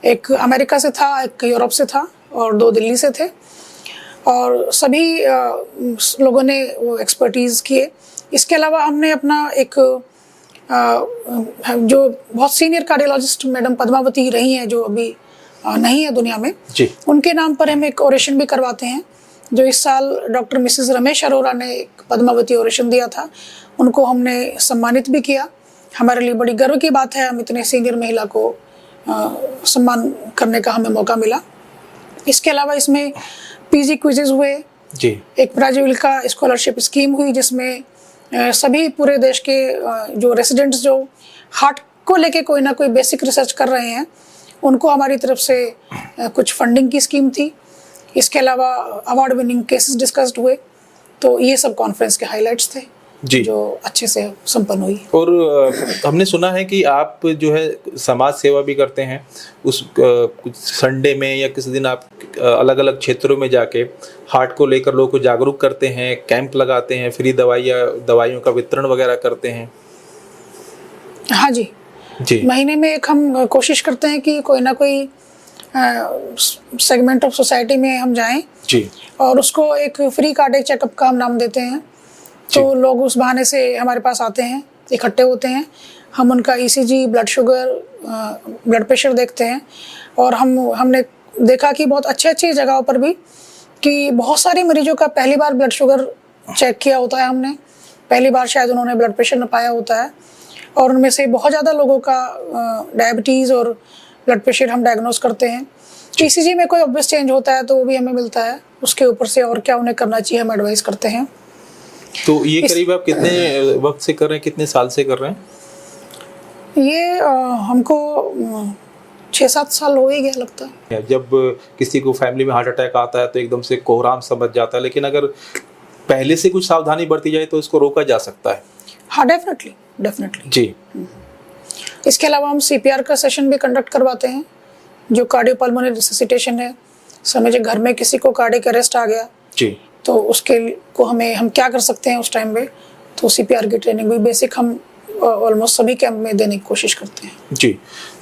एक अमेरिका से था, एक यूरोप से था और 2 दिल्ली से थे। और सभी लोगों ने वो एक्सपर्टीज़ किए। इसके अलावा हमने अपना एक जो बहुत सीनियर कार्डियोलॉजिस्ट मैडम पद्मावती रही हैं, जो अभी नहीं है दुनिया में, जी, उनके नाम पर हम एक ओरेशन भी करवाते हैं, जो इस साल डॉक्टर मिसेस रमेश अरोरा ने एक पद्मावती ओरेशन दिया था, उनको हमने सम्मानित भी किया। हमारे लिए बड़ी गर्व की बात है, हम इतने सीनियर महिला को सम्मान करने का हमें मौका मिला। इसके अलावा इसमें पीजी क्विजेज हुए, जी, एक प्राजीविका स्कॉलरशिप स्कीम हुई जिसमें सभी पूरे देश के जो रेसिडेंट्स जो हार्ट को लेके कोई ना कोई बेसिक रिसर्च कर रहे हैं, उनको हमारी तरफ से कुछ फंडिंग की स्कीम थी। इसके अलावा अवार्ड विनिंग केसेस डिस्कस्ड हुए। तो ये सब कॉन्फ्रेंस के हाइलाइट्स थे जी, जो अच्छे से संपन्न हुई। और हमने सुना है कि आप जो है समाज सेवा भी करते हैं। उस कुछ संडे में या किसी दिन आप अलग अलग क्षेत्रों में जाके हार्ट को लेकर लोगों को जागरूक करते हैं, कैंप लगाते हैं, फ्री दवाइयों का वितरण वगैरह करते हैं। हाँ जी, जी, महीने में एक हम कोशिश करते हैं कि कोई ना कोई सेगमेंट ऑफ सोसाइटी में हम जाएं जी, और उसको एक फ्री कार्डियक चेकअप का हम नाम देते हैं। तो लोग उस बहाने से हमारे पास आते हैं, इकट्ठे होते हैं, हम उनका ECG, blood sugar, blood pressure देखते हैं। और हमने देखा कि बहुत अच्छी जगहों पर भी कि बहुत सारे मरीजों का पहली बार ब्लड शुगर चेक किया होता है हमने, पहली बार शायद उन्होंने ब्लड प्रेशर न पाया होता है, और उनमें से बहुत ज़्यादा लोगों का डायबिटीज़ और ब्लड प्रेशर हम डायग्नोस करते हैं। ईसीजी में कोई ऑब्वियस चेंज होता है तो वो भी हमें मिलता है, उसके ऊपर से और क्या उन्हें करना चाहिए हम एडवाइस करते हैं। तो ये करीब आप कितने वक्त से कर रहे हैं, कितने साल से कर रहे हैं? ये हमको 6-7 साल हो ही गया लगता है। जब किसी को फैमिली में हार्ट अटैक आता है तो एकदम से कोहराम समझ जाता है, लेकिन अगर पहले से कुछ सावधानी बरती जाए तो इसको रोका जा सकता है। हाँ, डेफिनेटली जी। इसके अलावा हम सीपीआर का सेशन भी कंडक्ट करवाते हैं, जो कार्डियोपल्मोनरी रिससिटेशन है। समझे घर में किसी को कार्डियक अरेस्ट आ गया जी, तो उसके को हम क्या कर सकते हैं उस टाइम पे, तो CPR की ट्रेनिंग भी बेसिक हम ऑलमोस्ट सभी कैंप में देने की कोशिश करते हैं। जी,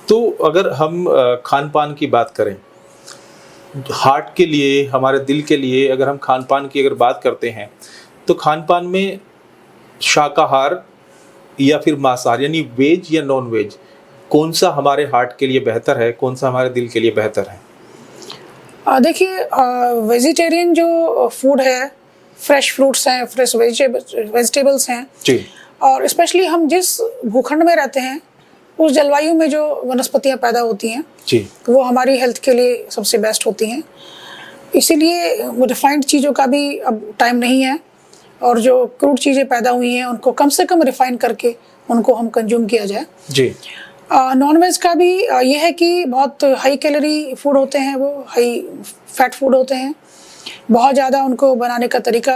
तो अगर हम खान पान की बात करें, हार्ट के लिए, हमारे दिल के लिए, अगर हम खान पान की अगर बात करते हैं तो खान पान में शाकाहार या फिर मांसाहार यानी वेज या नॉन वेज, कौन सा हमारे हार्ट के लिए बेहतर है, कौन सा हमारे दिल के लिए बेहतर है? देखिए, वेजिटेरियन जो फूड है, फ्रेश फ्रूट्स हैं, फ्रेश वेजिटेबल्स हैं जी, और स्पेशली हम जिस भूखंड में रहते हैं उस जलवायु में जो वनस्पतियां पैदा होती हैं जी, वो हमारी हेल्थ के लिए सबसे बेस्ट होती हैं। इसीलिए रिफाइंड चीज़ों का भी अब टाइम नहीं है और जो क्रूड चीज़ें पैदा हुई हैं उनको कम से कम रिफाइन करके उनको हम कंज्यूम किया जाए। जी, नॉन वेज का भी ये है कि बहुत हाई कैलोरी फूड होते हैं, वो हाई फैट फूड होते हैं, बहुत ज़्यादा उनको बनाने का तरीका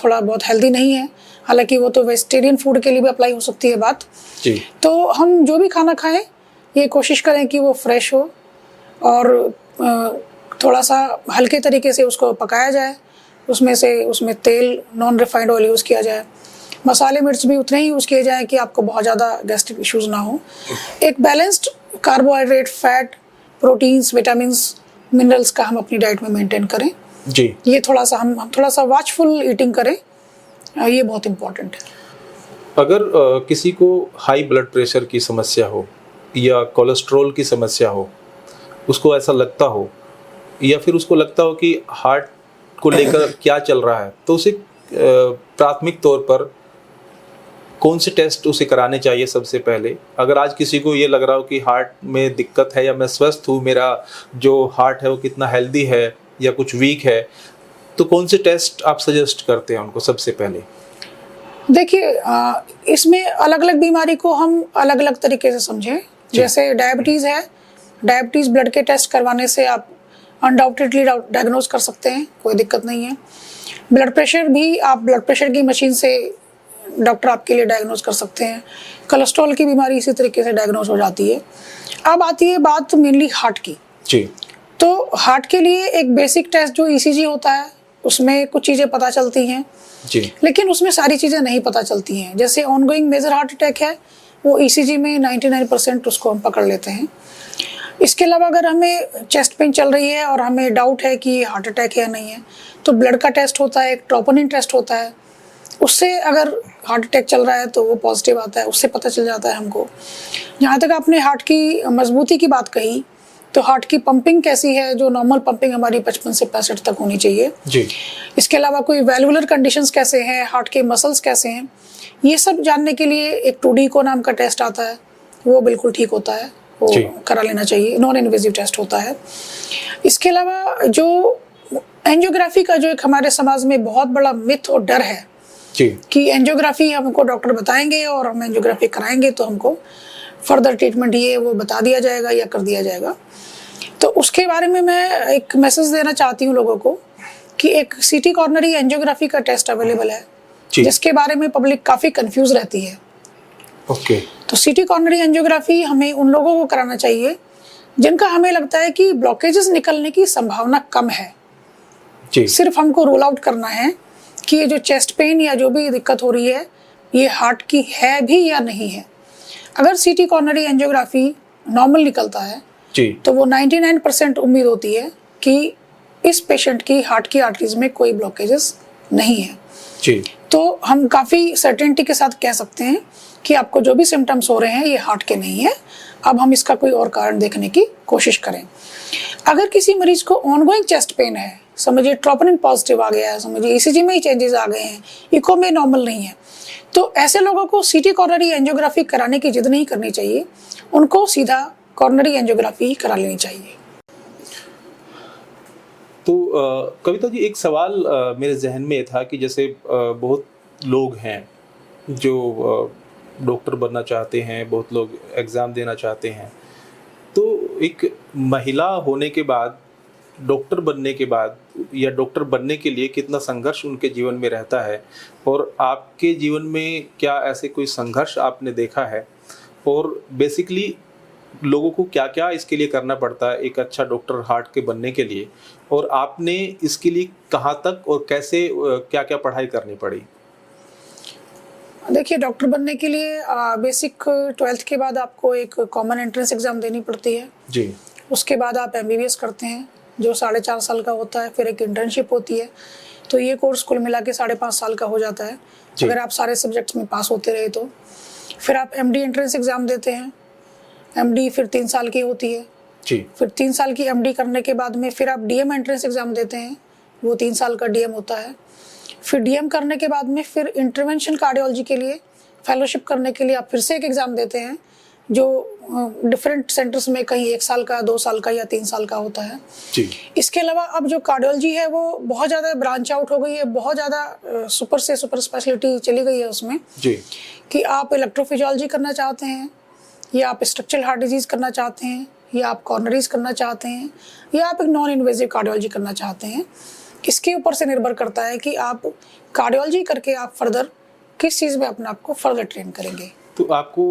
थोड़ा बहुत हेल्दी नहीं है, हालांकि वो तो वेजिटेरियन फूड के लिए भी अप्लाई हो सकती है बात। जी, तो हम जो भी खाना खाएं ये कोशिश करें कि वो फ्रेश हो और थोड़ा सा हल्के तरीके से उसको पकाया जाए, उसमें तेल नॉन रिफाइंड ऑयल यूज़ किया जाए, मसाले मिर्च भी उतने ही यूज़ किए जाएं कि आपको बहुत ज़्यादा गैस्ट्रिक इश्यूज ना हो। एक balanced carbohydrate, fat, proteins, vitamins, minerals का हम अपनी डाइट में मेंटेन करें। जी, ये थोड़ा सा हम थोड़ा सा वॉचफुल ईटिंग करें, ये बहुत इम्पोर्टेंट है। अगर किसी को हाई ब्लड प्रेशर की समस्या हो या कोलेस्ट्रॉल की समस्या हो, उसको ऐसा लगता हो या फिर उसको लगता हो कि हार्ट को लेकर क्या चल रहा है, तो उसे प्राथमिक तौर पर कौन से टेस्ट उसे कराने चाहिए सबसे पहले? अगर आज किसी को ये लग रहा हो कि हार्ट में दिक्कत है या मैं स्वस्थ हूँ, मेरा जो हार्ट है वो कितना हेल्दी है या कुछ वीक है, तो कौन से टेस्ट आप सजेस्ट करते हैं उनको सबसे पहले? देखिए, इसमें अलग अलग बीमारी को हम अलग अलग तरीके से समझें। जैसे डायबिटीज़ है, डायबिटीज़ ब्लड के टेस्ट करवाने से आप अनडाउटेडली डायग्नोज कर सकते हैं, कोई दिक्कत नहीं है। ब्लड प्रेशर भी आप ब्लड प्रेशर की मशीन से डॉक्टर आपके लिए डायग्नोज कर सकते हैं। कोलेस्ट्रॉल की बीमारी इसी तरीके से डायग्नोज हो जाती है। अब आती है बात मेनली हार्ट की। जी, तो हार्ट के लिए एक बेसिक टेस्ट जो ECG होता है उसमें कुछ चीज़ें पता चलती हैं, जी, लेकिन उसमें सारी चीज़ें नहीं पता चलती हैं। जैसे ऑनगोइंग मेजर हार्ट अटैक है, वो ECG में 99% उसको हम पकड़ लेते हैं। इसके अलावा अगर हमें चेस्ट पेन चल रही है और हमें डाउट है कि हार्ट अटैक है या नहीं है, तो ब्लड का टेस्ट होता है, एक ट्रोपोनिन टेस्ट होता है, उससे अगर हार्ट अटैक चल रहा है तो वो पॉजिटिव आता है, उससे पता चल जाता है हमको। जहाँ तक आपने हार्ट की मजबूती की बात कही, तो हार्ट की पंपिंग कैसी है, जो नॉर्मल पंपिंग हमारी 55 से 65 तक होनी चाहिए। जी, इसके अलावा कोई वैल्वुलर कंडीशंस कैसे हैं, हार्ट के मसल्स कैसे हैं, ये सब जानने के लिए एक 2D को नाम का टेस्ट आता है, वो बिल्कुल ठीक होता है, वो करा लेना चाहिए, नॉन इन्वेजिव टेस्ट होता है। इसके अलावा जो एंजियोग्राफी का जो एक हमारे समाज में बहुत बड़ा मिथ और डर है जी, कि एंजियोग्राफी हमको डॉक्टर बताएंगे और हम एंजियोग्राफी कराएंगे तो हमको फर्दर ट्रीटमेंट ये वो बता दिया जाएगा या कर दिया जाएगा। तो उसके बारे में मैं एक मैसेज देना चाहती हूँ लोगों को कि एक CT कॉर्नरी एंजियोग्राफी का टेस्ट अवेलेबल है, जिसके बारे में पब्लिक काफ़ी कंफ्यूज रहती है। ओके, तो CT कॉर्नरी एंजियोग्राफी हमें उन लोगों को कराना चाहिए जिनका हमें लगता है कि ब्लॉकेजेस निकलने की संभावना कम है। जी, सिर्फ हमको रोल आउट करना है कि ये जो चेस्ट पेन या जो भी दिक्कत हो रही है ये हार्ट की है भी या नहीं है। अगर CT कॉर्नरी एंजियोग्राफी नॉर्मल निकलता है जी, तो वो 99% उम्मीद होती है कि इस पेशेंट की हार्ट की आर्टरीज में कोई ब्लॉकेजेस नहीं है। जी, तो हम काफ़ी सर्टेनिटी के साथ कह सकते हैं कि आपको जो भी सिम्टम्स हो रहे हैं ये हार्ट के नहीं है। अब हम इसका कोई और कारण देखने की कोशिश करें। अगर किसी मरीज को ऑनगोइंग चेस्ट पेन है, समझिए ट्रोपोनिन पॉजिटिव आ गया है, समझिए ECG में ही चेंजेस आ गए हैं, इको में नॉर्मल नहीं है, तो ऐसे लोगों को CT कॉर्नरी एंजियोग्राफी कराने की जिद नहीं करनी चाहिए, उनको सीधा कॉर्नरी एंजियोग्राफी करा लेनी चाहिए। तो कविता जी, एक सवाल मेरे जहन में था कि जैसे बहुत लोग हैं जो डॉक्टर बनना चाहते हैं, बहुत लोग एग्ज़ाम देना चाहते हैं, तो एक महिला होने के बाद, डॉक्टर बनने के बाद या डॉक्टर बनने के लिए कितना संघर्ष उनके जीवन में रहता है, और आपके जीवन में क्या ऐसे कोई संघर्ष आपने देखा है? और बेसिकली लोगों को क्या क्या इसके लिए करना पड़ता है एक अच्छा डॉक्टर हार्ट के बनने के लिए, और आपने इसके लिए कहाँ तक और कैसे क्या क्या पढ़ाई करनी पड़ी? देखिए, डॉक्टर बनने के लिए बेसिक 12th के बाद आपको एक कॉमन एंट्रेंस एग्ज़ाम देनी पड़ती है। जी। उसके बाद आप MBBS करते हैं जो 4.5 साल का होता है, फिर एक इंटर्नशिप होती है, तो ये कोर्स कुल मिला के 5.5 साल का हो जाता है अगर आप सारे सब्जेक्ट्स में पास होते रहे तो। फिर आप MD एंट्रेंस एग्ज़ाम देते हैं। MD फिर 3 साल की होती है। जी। फिर 3 साल की MD करने के बाद में फिर आप DM एंट्रेंस एग्ज़ाम देते हैं, वो 3 साल का DM होता है। फिर DM करने के बाद में फिर इंटरवेंशन कार्डियोलॉजी के लिए फेलोशिप करने के लिए आप फिर से एक एग्ज़ाम देते हैं जो डिफरेंट सेंटर्स में कहीं 1 साल का, 2 साल का या 3 साल का होता है। जी। इसके अलावा अब जो कार्डियोलॉजी है वो बहुत ज़्यादा ब्रांच आउट हो गई है, बहुत ज़्यादा सुपर से सुपर स्पेशलिटी चली गई है उसमें। जी। कि आप इलेक्ट्रोफिजियोलॉजी करना चाहते हैं, या आप स्ट्रक्चरल हार्ट डिजीज़ करना चाहते हैं, या आप कॉर्नरीज करना चाहते हैं, या आप एक नॉन इन्वेजिव कार्डियोलॉजी करना चाहते हैं। इसके ऊपर से निर्भर करता है कि आप कार्डियोलॉजी करके आप फर्दर किस चीज़ में अपने आप को फर्दर ट्रेन करेंगे। तो आपको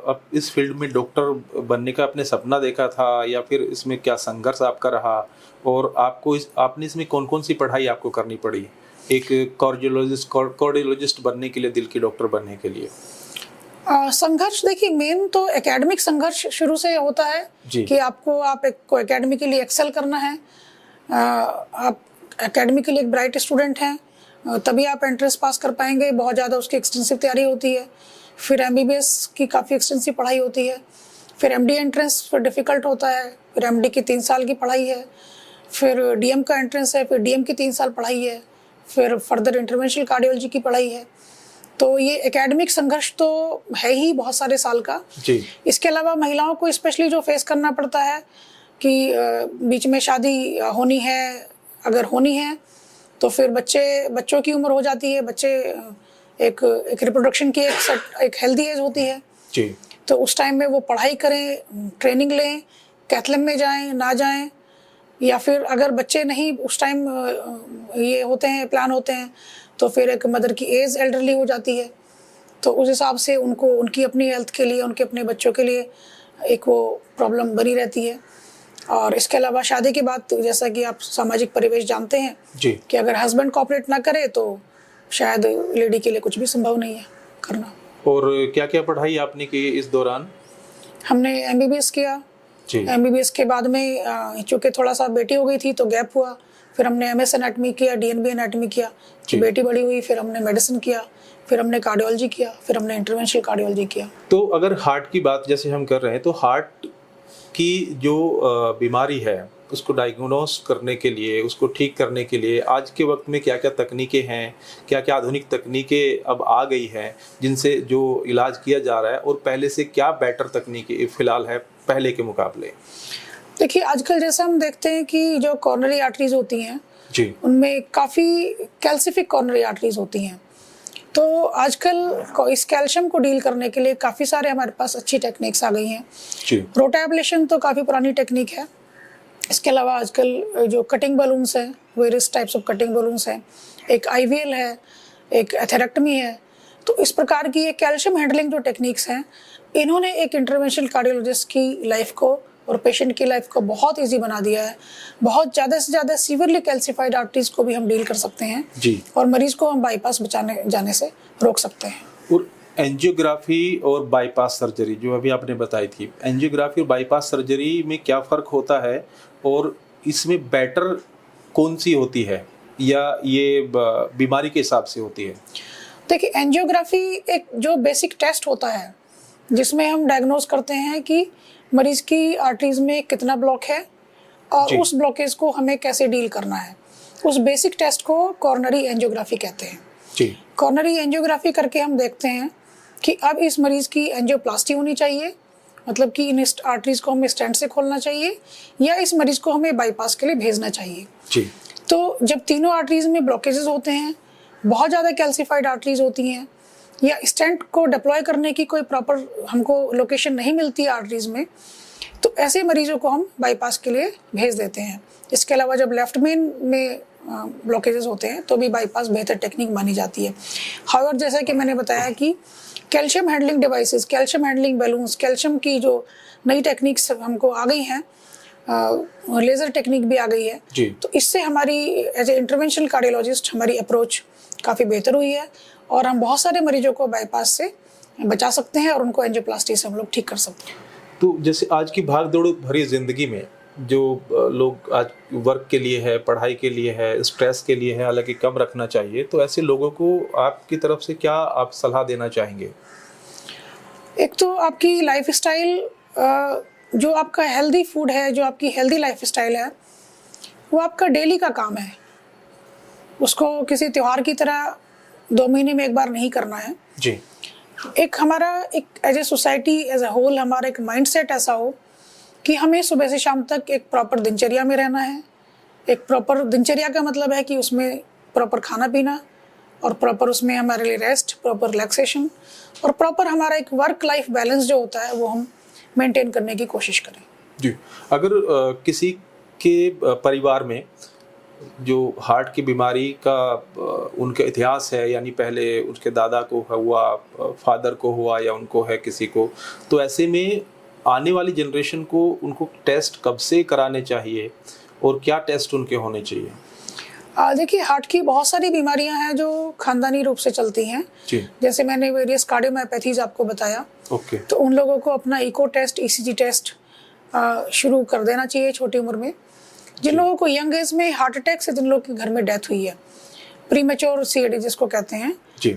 अब इस फील्ड में डॉक्टर बनने का आपने सपना देखा था, या फिर इसमें क्या संघर्ष आपका रहा, और आपको आपने इसमें कौन कौन सी पढ़ाई आपको करनी पड़ी एक कार्डियोलॉजिस्ट बनने के लिए, दिल के डॉक्टर बनने के लिए? संघर्ष देखिए, मेन तो एकेडमिक संघर्ष शुरू से होता है कि आप एकेडमिकली एक्सेल करना है। आप एकेडमिकली एक ब्राइट स्टूडेंट हैं, तभी आप एंट्रेंस पास कर पाएंगे। बहुत ज़्यादा उसकी एक्सटेंसिव तैयारी होती है। फिर MBBS की काफ़ी एक्सटेंसिव पढ़ाई होती है। फिर MD एंट्रेंस फिर डिफ़िकल्ट होता है। फिर MD की 3 साल की पढ़ाई है। फिर DM का एंट्रेंस है। फिर DM की 3 साल पढ़ाई है। फिर फर्दर इंटरवेंशनल कार्डियोलॉजी की पढ़ाई है। तो ये एकेडमिक संघर्ष तो है ही बहुत सारे साल का। जी। इसके अलावा महिलाओं को स्पेशली जो फेस करना पड़ता है कि बीच में शादी होनी है, अगर होनी है तो फिर बच्चों की उम्र हो जाती है। बच्चे एक रिप्रोडक्शन की एक हेल्दी एज होती है। जी। तो उस टाइम में वो पढ़ाई करें, ट्रेनिंग लें, कैथलम में जाएं ना जाएं, या फिर अगर बच्चे नहीं उस टाइम ये होते हैं, प्लान होते हैं, तो फिर एक मदर की एज एल्डरली हो जाती है। तो उस हिसाब से उनको उनकी अपनी हेल्थ के लिए, उनके अपने बच्चों के लिए एक वो प्रॉब्लम बनी रहती है। और इसके अलावा शादी के बाद तो जैसा कि आप सामाजिक परिवेश जानते हैं कि अगर हस्बैंड कोऑपरेट ना करे तो शायद लेडी के लिए कुछ भी संभव नहीं है करना। और क्या क्या पढ़ाई आपने की इस दौरान? हमने MBBS किया। MBBS के बाद में चूँकि थोड़ा सा बेटी हो गई थी तो गैप हुआ। फिर हमने MS एनाटमी किया, DNB एनाटमी किया। बेटी बड़ी हुई, फिर हमने मेडिसिन किया, फिर हमने कार्डियोलॉजी किया, फिर हमने इंटरवेंशनल कार्डियोलॉजी किया। तो अगर हार्ट की बात जैसे हम कर रहे हैं, तो हार्ट की जो बीमारी है उसको डायग्नोस करने के लिए, उसको ठीक करने के लिए आज के वक्त में क्या क्या तकनीकें हैं, क्या क्या आधुनिक तकनीकें अब आ गई हैं जिनसे जो इलाज किया जा रहा है, और पहले से क्या बेटर तकनीकें फिलहाल है पहले के मुकाबले? देखिए, आजकल जैसा हम देखते हैं कि जो कॉर्नरी आर्टरीज होती हैं जी, उनमें काफ़ी कैल्सिफिक कॉर्नरी आर्टरीज होती हैं। तो आजकल इस कैल्शियम को डील करने के लिए काफ़ी सारे हमारे पास अच्छी टेक्निक्स आ गई हैं। रोटाएब्लेशन तो काफ़ी पुरानी टेक्निक है। इसके अलावा आजकल जो कटिंग बलून्स हैं, various types of cutting balloons हैं, एक IVL है, एक एथेरेक्टमी है। तो इस प्रकार की ये कैल्शियम हैंडलिंग जो टेक्निक्स हैं, इन्होंने एक इंटरवेंशनल कार्डियोलॉजिस्ट की लाइफ को और पेशेंट की लाइफ को बहुत इजी बना दिया है। बहुत ज़्यादा से ज़्यादा सीवियरली कैल्सिफाइड आर्टरीज को भी हम डील कर सकते हैं जी, और मरीज को हम बाईपास जाने से रोक सकते हैं। और एंजियोग्राफी और बाईपास सर्जरी जो अभी आपने बताई थी, एंजियोग्राफी और बाईपास सर्जरी में क्या फ़र्क होता है, और इसमें बेटर कौन सी होती है, या ये बीमारी के हिसाब से होती है? देखिए, एंजियोग्राफी एक जो बेसिक टेस्ट होता है जिसमें हम डायग्नोज करते हैं कि मरीज की आर्टरीज में कितना ब्लॉक है और उस ब्लॉकेज को हमें कैसे डील करना है। उस बेसिक टेस्ट को कॉर्नरी एंजियोग्राफी कहते हैं। जी। कॉर्नरी एंजियोग्राफी करके हम देखते हैं कि अब इस मरीज की एंजियोप्लास्टी होनी चाहिए, मतलब कि इन आर्टरीज को हमें स्टेंट से खोलना चाहिए, या इस मरीज को हमें बाईपास के लिए भेजना चाहिए। जी। तो जब तीनों आर्टरीज में ब्लॉकेजेस होते हैं, बहुत ज़्यादा कैल्सिफाइड आर्टरीज होती हैं, या स्टेंट को डिप्लॉय करने की कोई प्रॉपर हमको लोकेशन नहीं मिलती आर्टरीज में, तो ऐसे मरीजों को हम बाईपास के लिए भेज देते हैं। इसके अलावा जब लेफ्ट मेन में ब्लॉकेजेस होते हैं तो भी बाईपास बेहतर टेक्निक मानी जाती है। हाउएवर जैसा कि मैंने बताया कि calcium handling devices, calcium handling balloons, calcium की जो नई टेक्निक्स हमको आ गई हैं, लेज़र टेक्निक भी आ गई है जी। तो इससे हमारी एज ए इंटरवेंशनल कार्डियोलॉजिस्ट हमारी अप्रोच काफ़ी बेहतर हुई है और हम बहुत सारे मरीजों को बाईपास से बचा सकते हैं और उनको एंजियोप्लास्टी से हम लोग ठीक कर सकते हैं। तो जैसे आज की भाग दौड़ भरी ज़िंदगी में जो लोग आज वर्क के लिए है, पढ़ाई के लिए है, स्ट्रेस के लिए है, हालांकि कम रखना चाहिए, तो ऐसे लोगों को आपकी तरफ से क्या आप सलाह देना चाहेंगे? एक तो आपकी लाइफस्टाइल, जो आपका हेल्दी फूड है, जो आपकी हेल्दी लाइफस्टाइल है, वो आपका डेली का काम है। उसको किसी त्योहार की तरह 2 महीने में एक बार नहीं करना है जी। एक हमारा एक as a society as a whole हमारा एक माइंडसेट ऐसा हो कि हमें सुबह से शाम तक एक प्रॉपर दिनचर्या में रहना है। एक प्रॉपर दिनचर्या का मतलब है कि उसमें प्रॉपर खाना पीना और प्रॉपर उसमें हमारे लिए रेस्ट, प्रॉपर रिलैक्सेशन और प्रॉपर हमारा एक वर्क लाइफ बैलेंस जो होता है वो हम मेंटेन करने की कोशिश करें। जी। अगर किसी के परिवार में जो हार्ट की बीमारी का उनका इतिहास है, यानी पहले उसके दादा को हुआ, फादर को हुआ या उनको है किसी को, तो ऐसे में आने वाली जनरेशन को उनको टेस्ट कब से कराने चाहिए और क्या टेस्ट उनके होने चाहिए? देखिए, हार्ट की बहुत सारी बीमारियां हैं जो खानदानी रूप से चलती हैं। जैसे मैंने वेरियस कार्डियोमायोपैथीज आपको बताया। ओके। तो उन लोगों को अपना इको टेस्ट, ईसीजी टेस्ट शुरू कर देना चाहिए छोटी उम्र में। जिन लोगों को यंग एज में हार्ट अटैक से जिन लोगों के घर में डेथ हुई है, प्रीमेच्योर सीएडी जिसको कहते हैं,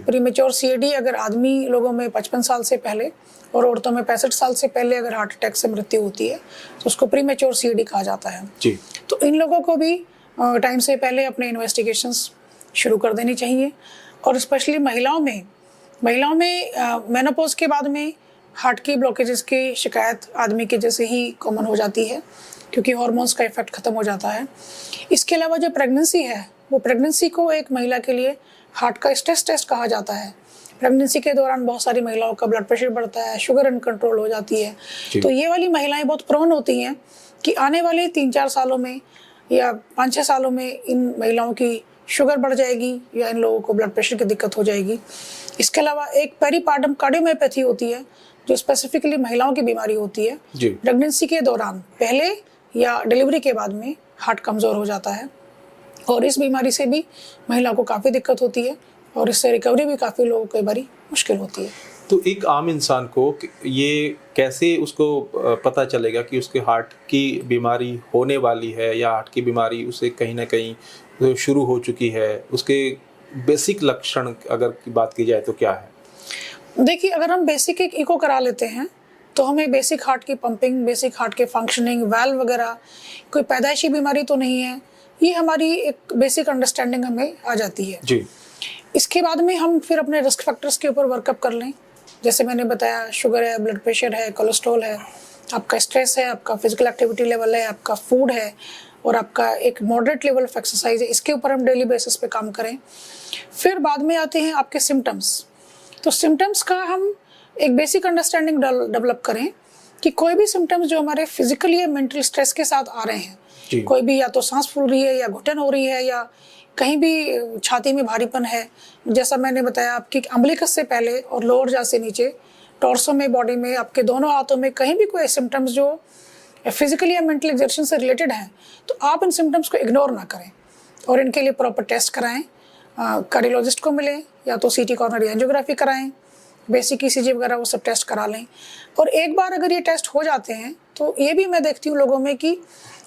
प्रीमेच्योर सीएडी अगर आदमी लोगों में 55 साल से पहले और औरतों में 65 साल से पहले अगर हार्ट अटैक से मृत्यु होती है तो उसको प्रीमेच्योर सीएडी कहा जाता है। तो इन लोगों को भी टाइम से पहले अपने इन्वेस्टिगेशंस शुरू कर देनी चाहिए। और स्पेशली महिलाओं में मेनोपॉज के बाद में हार्ट की ब्लॉकेजेस की शिकायत आदमी के जैसे ही कॉमन हो जाती है क्योंकि हार्मोन्स का इफेक्ट खत्म हो जाता है। इसके अलावा जो प्रेगनेंसी है, वो प्रेगनेंसी को एक महिला के लिए हार्ट का स्ट्रेस टेस्ट कहा जाता है। प्रेगनेंसी के दौरान बहुत सारी महिलाओं का ब्लड प्रेशर बढ़ता है, शुगर अनकंट्रोल हो जाती है। तो ये वाली महिलाएं बहुत प्रोन होती हैं कि आने वाले 3-4 सालों में या 5-6 सालों में इन महिलाओं की शुगर बढ़ जाएगी या इन लोगों को ब्लड प्रेशर की दिक्कत हो जाएगी। इसके अलावा एक पेरीपार्टम कार्डियोमायोपैथी होती है जो स्पेसिफिकली महिलाओं की बीमारी होती है। प्रेगनेंसी के दौरान पहले या डिलीवरी के बाद में हार्ट कमज़ोर हो जाता है और इस बीमारी से भी महिलाओं को काफ़ी दिक्कत होती है और इससे रिकवरी भी काफ़ी लोगों को कई बारी मुश्किल होती है। तो एक आम इंसान को ये कैसे उसको पता चलेगा कि उसके हार्ट की बीमारी होने वाली है या हार्ट की बीमारी उसे कहीं ना कहीं शुरू हो चुकी है? उसके बेसिक लक्षण अगर की बात की जाए तो क्या है? देखिए, अगर हम बेसिक एक इको करा लेते हैं तो हमें बेसिक हार्ट की पंपिंग, बेसिक हार्ट के फंक्शनिंग, वाल्व वगैरह, कोई पैदाइशी बीमारी तो नहीं है, ये हमारी एक बेसिक अंडरस्टैंडिंग हमें आ जाती है। जी। इसके बाद में हम फिर अपने रिस्क फैक्टर्स के ऊपर वर्कअप कर लें। जैसे मैंने बताया, शुगर है, ब्लड प्रेशर है, कोलेस्ट्रॉल है, आपका स्ट्रेस है, आपका फिजिकल एक्टिविटी लेवल है, आपका फूड है और आपका एक मॉडरेट लेवल ऑफ एक्सरसाइज है। इसके ऊपर हम डेली बेसिस पे काम करें। फिर बाद में आते हैं आपके सिम्टम्स। तो सिम्टम्स का हम एक बेसिक अंडरस्टैंडिंग डेवलप करें कि कोई भी सिम्टम्स जो हमारे फिजिकल या मेंटल स्ट्रेस के साथ आ रहे हैं, कोई भी या तो सांस फूल रही है या घुटन हो रही है या कहीं भी छाती में भारीपन है, जैसा मैंने बताया आपकी अम्बिलिकस से पहले और लोअर जा से नीचे, टॉर्सो में, बॉडी में, आपके दोनों हाथों में कहीं भी कोई सिम्टम्स जो फिजिकली या मेंटल एक्सर्शन से रिलेटेड हैं, तो आप इन सिम्टम्स को इग्नोर ना करें और इनके लिए प्रॉपर टेस्ट कराएं। कार्डियोलॉजिस्ट को मिलें या तो सीटी कॉर्नरी एंजियोग्राफी कराएं, बेसिक ईसीजी वगैरह वो सब टेस्ट करा लें। और एक बार अगर ये टेस्ट हो जाते हैं तो ये भी मैं देखती हूँ लोगों में कि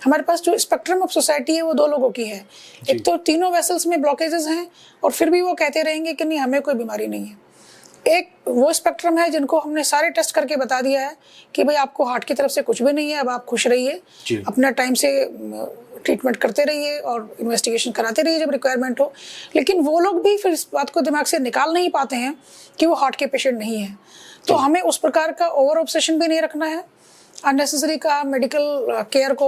हमारे पास जो स्पेक्ट्रम ऑफ सोसाइटी है वो 2 लोगों की है। एक तो तीनों वेसल्स में ब्लॉकेजेस हैं और फिर भी वो कहते रहेंगे कि नहीं, हमें कोई बीमारी नहीं है। एक वो स्पेक्ट्रम है जिनको हमने सारे टेस्ट करके बता दिया है कि भाई आपको हार्ट की तरफ से कुछ भी नहीं है, अब आप खुश रहिए, अपना टाइम से ट्रीटमेंट करते रहिए और इन्वेस्टिगेशन कराते रहिए जब रिक्वायरमेंट हो। लेकिन वो लोग भी फिर इस बात को दिमाग से निकाल नहीं पाते हैं कि वो हार्ट के पेशेंट नहीं है। तो हमें उस प्रकार का ओवर ऑब्सेशन भी नहीं रखना है, अननेसेसरी का मेडिकल केयर को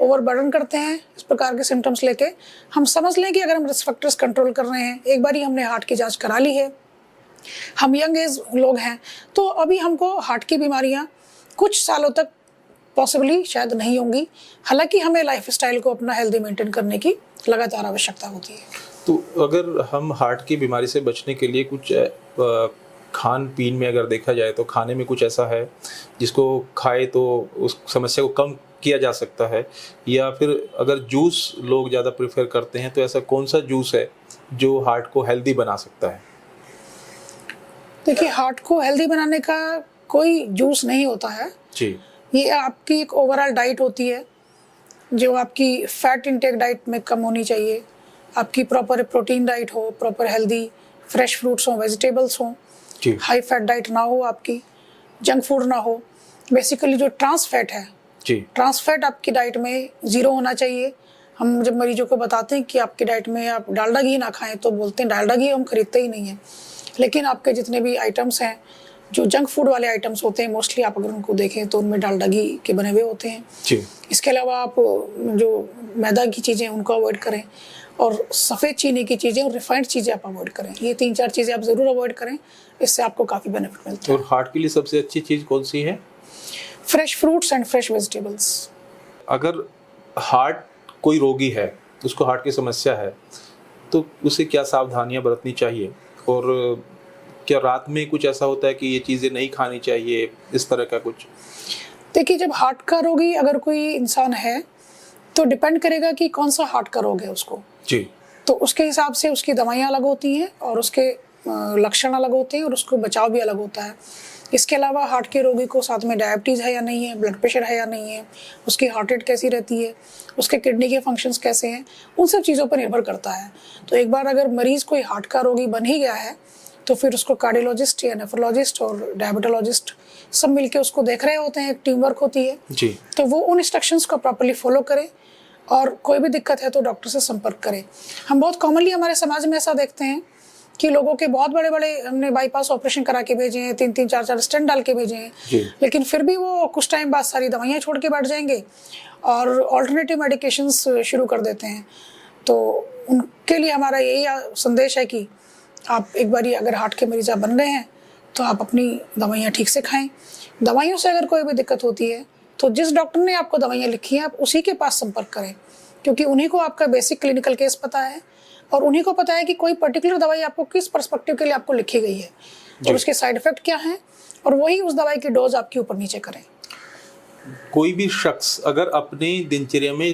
ओवर बर्डन करते हैं इस प्रकार के सिम्टम्स लेके। हम समझ लें कि अगर हम रिस्क फैक्टर्स कंट्रोल कर रहे हैं, एक बार ही हमने हार्ट की जांच करा ली है, हम यंग एज लोग हैं, तो अभी हमको हार्ट की बीमारियां कुछ सालों तक पॉसिबली शायद नहीं होंगी। हालांकि हमें लाइफस्टाइल को अपना हेल्दी मेंटेन करने की लगातार आवश्यकता होती है। तो अगर हम हार्ट की बीमारी से बचने के लिए कुछ खान पीन में अगर देखा जाए तो खाने में कुछ ऐसा है जिसको खाए तो उस समस्या को कम किया जा सकता है, या फिर अगर जूस लोग ज़्यादा प्रेफर करते हैं तो ऐसा कौन सा जूस है जो हार्ट को हेल्दी बना सकता है? देखिए, हार्ट को हेल्दी बनाने का कोई जूस नहीं होता है जी। ये आपकी एक ओवरऑल डाइट होती है जो आपकी फैट इंटेक डाइट में कम होनी चाहिए, आपकी प्रॉपर प्रोटीन डाइट हो, प्रॉपर हेल्दी फ्रेश फ्रूट्स हों, वेजिटेबल्स हों, हाई फैट डाइट ना हो, आपकी जंक फूड ना हो। बेसिकली जो ट्रांस फैट है जी, ट्रांस फैट आपकी डाइट में 0 होना चाहिए। हम जब मरीजों को बताते हैं कि आपकी डाइट में आप डालडा घी ना खाएं तो बोलते हैं डालडा घी हम खरीदते ही नहीं हैं। लेकिन आपके जितने भी आइटम्स हैं जो जंक फूड वाले आइटम्स होते हैं मोस्टली आप अगर उनको देखें तो उनमें डालडा घी के बने हुए होते हैं जी। इसके अलावा आप जो मैदा की चीज़ें उनको अवॉइड करें और सफ़ेद चीनी की चीज़ें और रिफाइंड चीज़ें आप अवॉइड करें। ये 3-4 चीज़ें आप ज़रूर अवॉइड करें, इससे आपको काफ़ी बेनिफिट मिलता है। और हार्ट के लिए सबसे अच्छी चीज़ कौन सी है? Fresh fruits and fresh vegetables. अगर हार्ट कोई रोगी है, उसको हार्ट की समस्या है, तो उसे क्या सावधानियां बरतनी चाहिए? और क्या रात में कुछ ऐसा होता है कि ये चीज़ें नहीं खानी चाहिए, इस तरह का कुछ? देखिए, जब हार्ट का रोगी अगर कोई इंसान है तो डिपेंड करेगा कि कौन सा हार्ट का रोग है उसको जी। तो उसके हिसाब से उसकी दवाइयाँ अलग होती हैं और उसके लक्षण अलग होते हैं और उसको बचाव भी अलग होता है। इसके अलावा हार्ट के रोगी को साथ में डायबिटीज़ है या नहीं है, ब्लड प्रेशर है या नहीं है, उसकी हार्ट रेट कैसी रहती है, उसके किडनी के फंक्शंस कैसे हैं, उन सब चीज़ों पर निर्भर करता है। तो एक बार अगर मरीज़ कोई हार्ट का रोगी बन ही गया है तो फिर उसको कार्डियोलॉजिस्ट या नेफ्रोलॉजिस्ट और डायबिटोलॉजिस्ट सब मिलके उसको देख रहे होते हैं, एक टीम वर्क होती है जी। तो वो उन इंस्ट्रक्शंस को प्रॉपर्ली फॉलो करे और कोई भी दिक्कत है तो डॉक्टर से संपर्क करें। हम बहुत कॉमनली हमारे समाज में ऐसा देखते हैं कि लोगों के बहुत बड़े बड़े हमने बाईपास ऑपरेशन करा के भेजे हैं, 3-3, 4-4 स्टेंट डाल के भेजे हैं, लेकिन फिर भी वो कुछ टाइम बाद सारी दवाइयाँ छोड़ के बैठ जाएंगे और ऑल्टरनेटिव मेडिकेशंस शुरू कर देते हैं। तो उनके लिए हमारा यही संदेश है कि आप एक बारी अगर हार्ट के मरीज आप बन गए हैं तो आप अपनी दवाइयाँ ठीक से खाएं। दवाइयों से अगर कोई भी दिक्कत होती है तो जिस डॉक्टर ने आपको दवाइयाँ लिखी हैं आप उसी के पास संपर्क करें, क्योंकि उन्हीं को आपका बेसिक क्लिनिकल केस पता है और उन्हीं को पता है कि कोई पर्टिकुलर दवाई आपको किस पर्सपेक्टिव के लिए आपको लिखी गई है और उसके साइड इफेक्ट क्या हैं, और वही उस दवाई की डोज आपके ऊपर नीचे करें। कोई भी शख्स अगर अपनी दिनचर्या में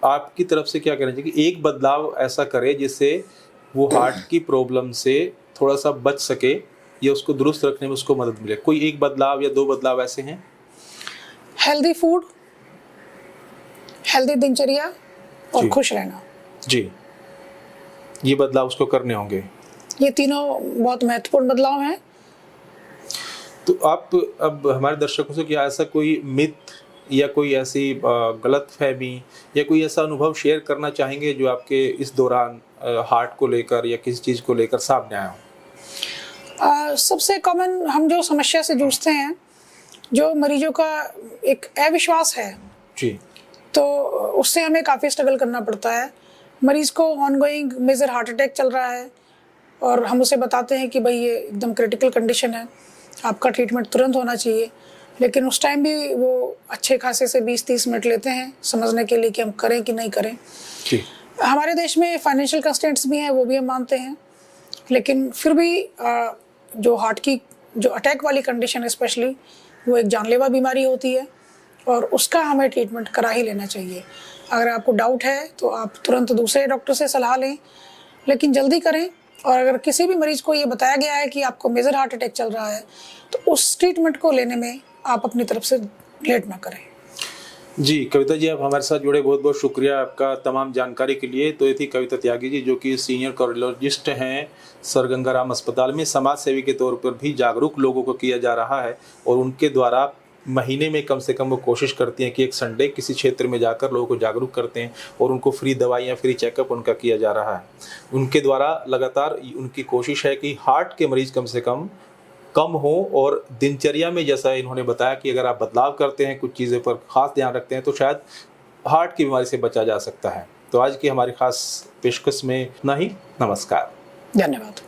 आपकी तरफ से क्या करना चाहिए कि एक बदलाव ऐसा करे जिससे वो हार्ट की प्रॉब्लम से थोड़ा सा बच सके या उसको दुरुस्त रखने में उसको मदद मिले? कोई एक बदलाव या 2 बदलाव ऐसे हैं? हेल्दी फूड, हेल्दी दिनचर्या और खुश रहना। जी, ये बदलाव उसको करने होंगे। ये तीनों बहुत महत्वपूर्ण बदलाव हैं। तो आप अब हमारे दर्शकों से क्या ऐसा कोई मिथ या कोई ऐसी गलत फहमी या कोई ऐसा अनुभव शेयर करना चाहेंगे जो आपके इस दौरान हार्ट को लेकर या किसी चीज़ को लेकर सामने आया हो? सबसे कॉमन हम जो समस्या से जूझते हैं, जो मरीजों का एक अविश्वास है जी, तो उससे हमें काफ़ी स्ट्रगल करना पड़ता है। मरीज़ को ऑनगोइंग मेजर हार्ट अटैक चल रहा है और हम उसे बताते हैं कि भाई ये एकदम क्रिटिकल कंडीशन है, आपका ट्रीटमेंट तुरंत होना चाहिए, लेकिन उस टाइम भी वो अच्छे खासे से 20-30 मिनट लेते हैं समझने के लिए कि हम करें कि नहीं करें। जी। हमारे देश में फाइनेंशियल कंस्ट्रेंट्स भी हैं, वो भी हम मानते हैं, लेकिन फिर भी जो हार्ट की जो अटैक वाली कंडीशन है स्पेशली वो एक जानलेवा बीमारी होती है और उसका हमें ट्रीटमेंट करा ही लेना चाहिए। अगर आपको डाउट है तो आप तुरंत दूसरे डॉक्टर से सलाह लें, लेकिन जल्दी करें। और अगर किसी भी मरीज़ को ये बताया गया है कि आपको मेजर हार्ट अटैक चल रहा है तो उस ट्रीटमेंट को लेने में आप अपनी तरफ से लेट ना करें। जी कविता जी, आप हमारे साथ जुड़े, बहुत बहुत शुक्रिया आपका तमाम जानकारी के लिए। तो ये थी कविता त्यागी जी जो कि सीनियर कार्डियोलॉजिस्ट हैं सर गंगाराम अस्पताल में। समाज सेवी के तौर पर भी जागरूक लोगों को किया जा रहा है और उनके द्वारा महीने में कम से कम वो कोशिश करती हैं कि एक संडे किसी क्षेत्र में जाकर लोगों को जागरूक करते हैं और उनको फ्री दवाइयाँ, फ्री चेकअप उनका किया जा रहा है। उनके द्वारा लगातार उनकी कोशिश है कि हार्ट के मरीज़ कम से कम हो और दिनचर्या में जैसा इन्होंने बताया कि अगर आप बदलाव करते हैं, कुछ चीज़ों पर ख़ास ध्यान रखते हैं तो शायद हार्ट की बीमारी से बचा जा सकता है। तो आज की हमारी ख़ास पेशकश में इतना ही। नमस्कार। धन्यवाद।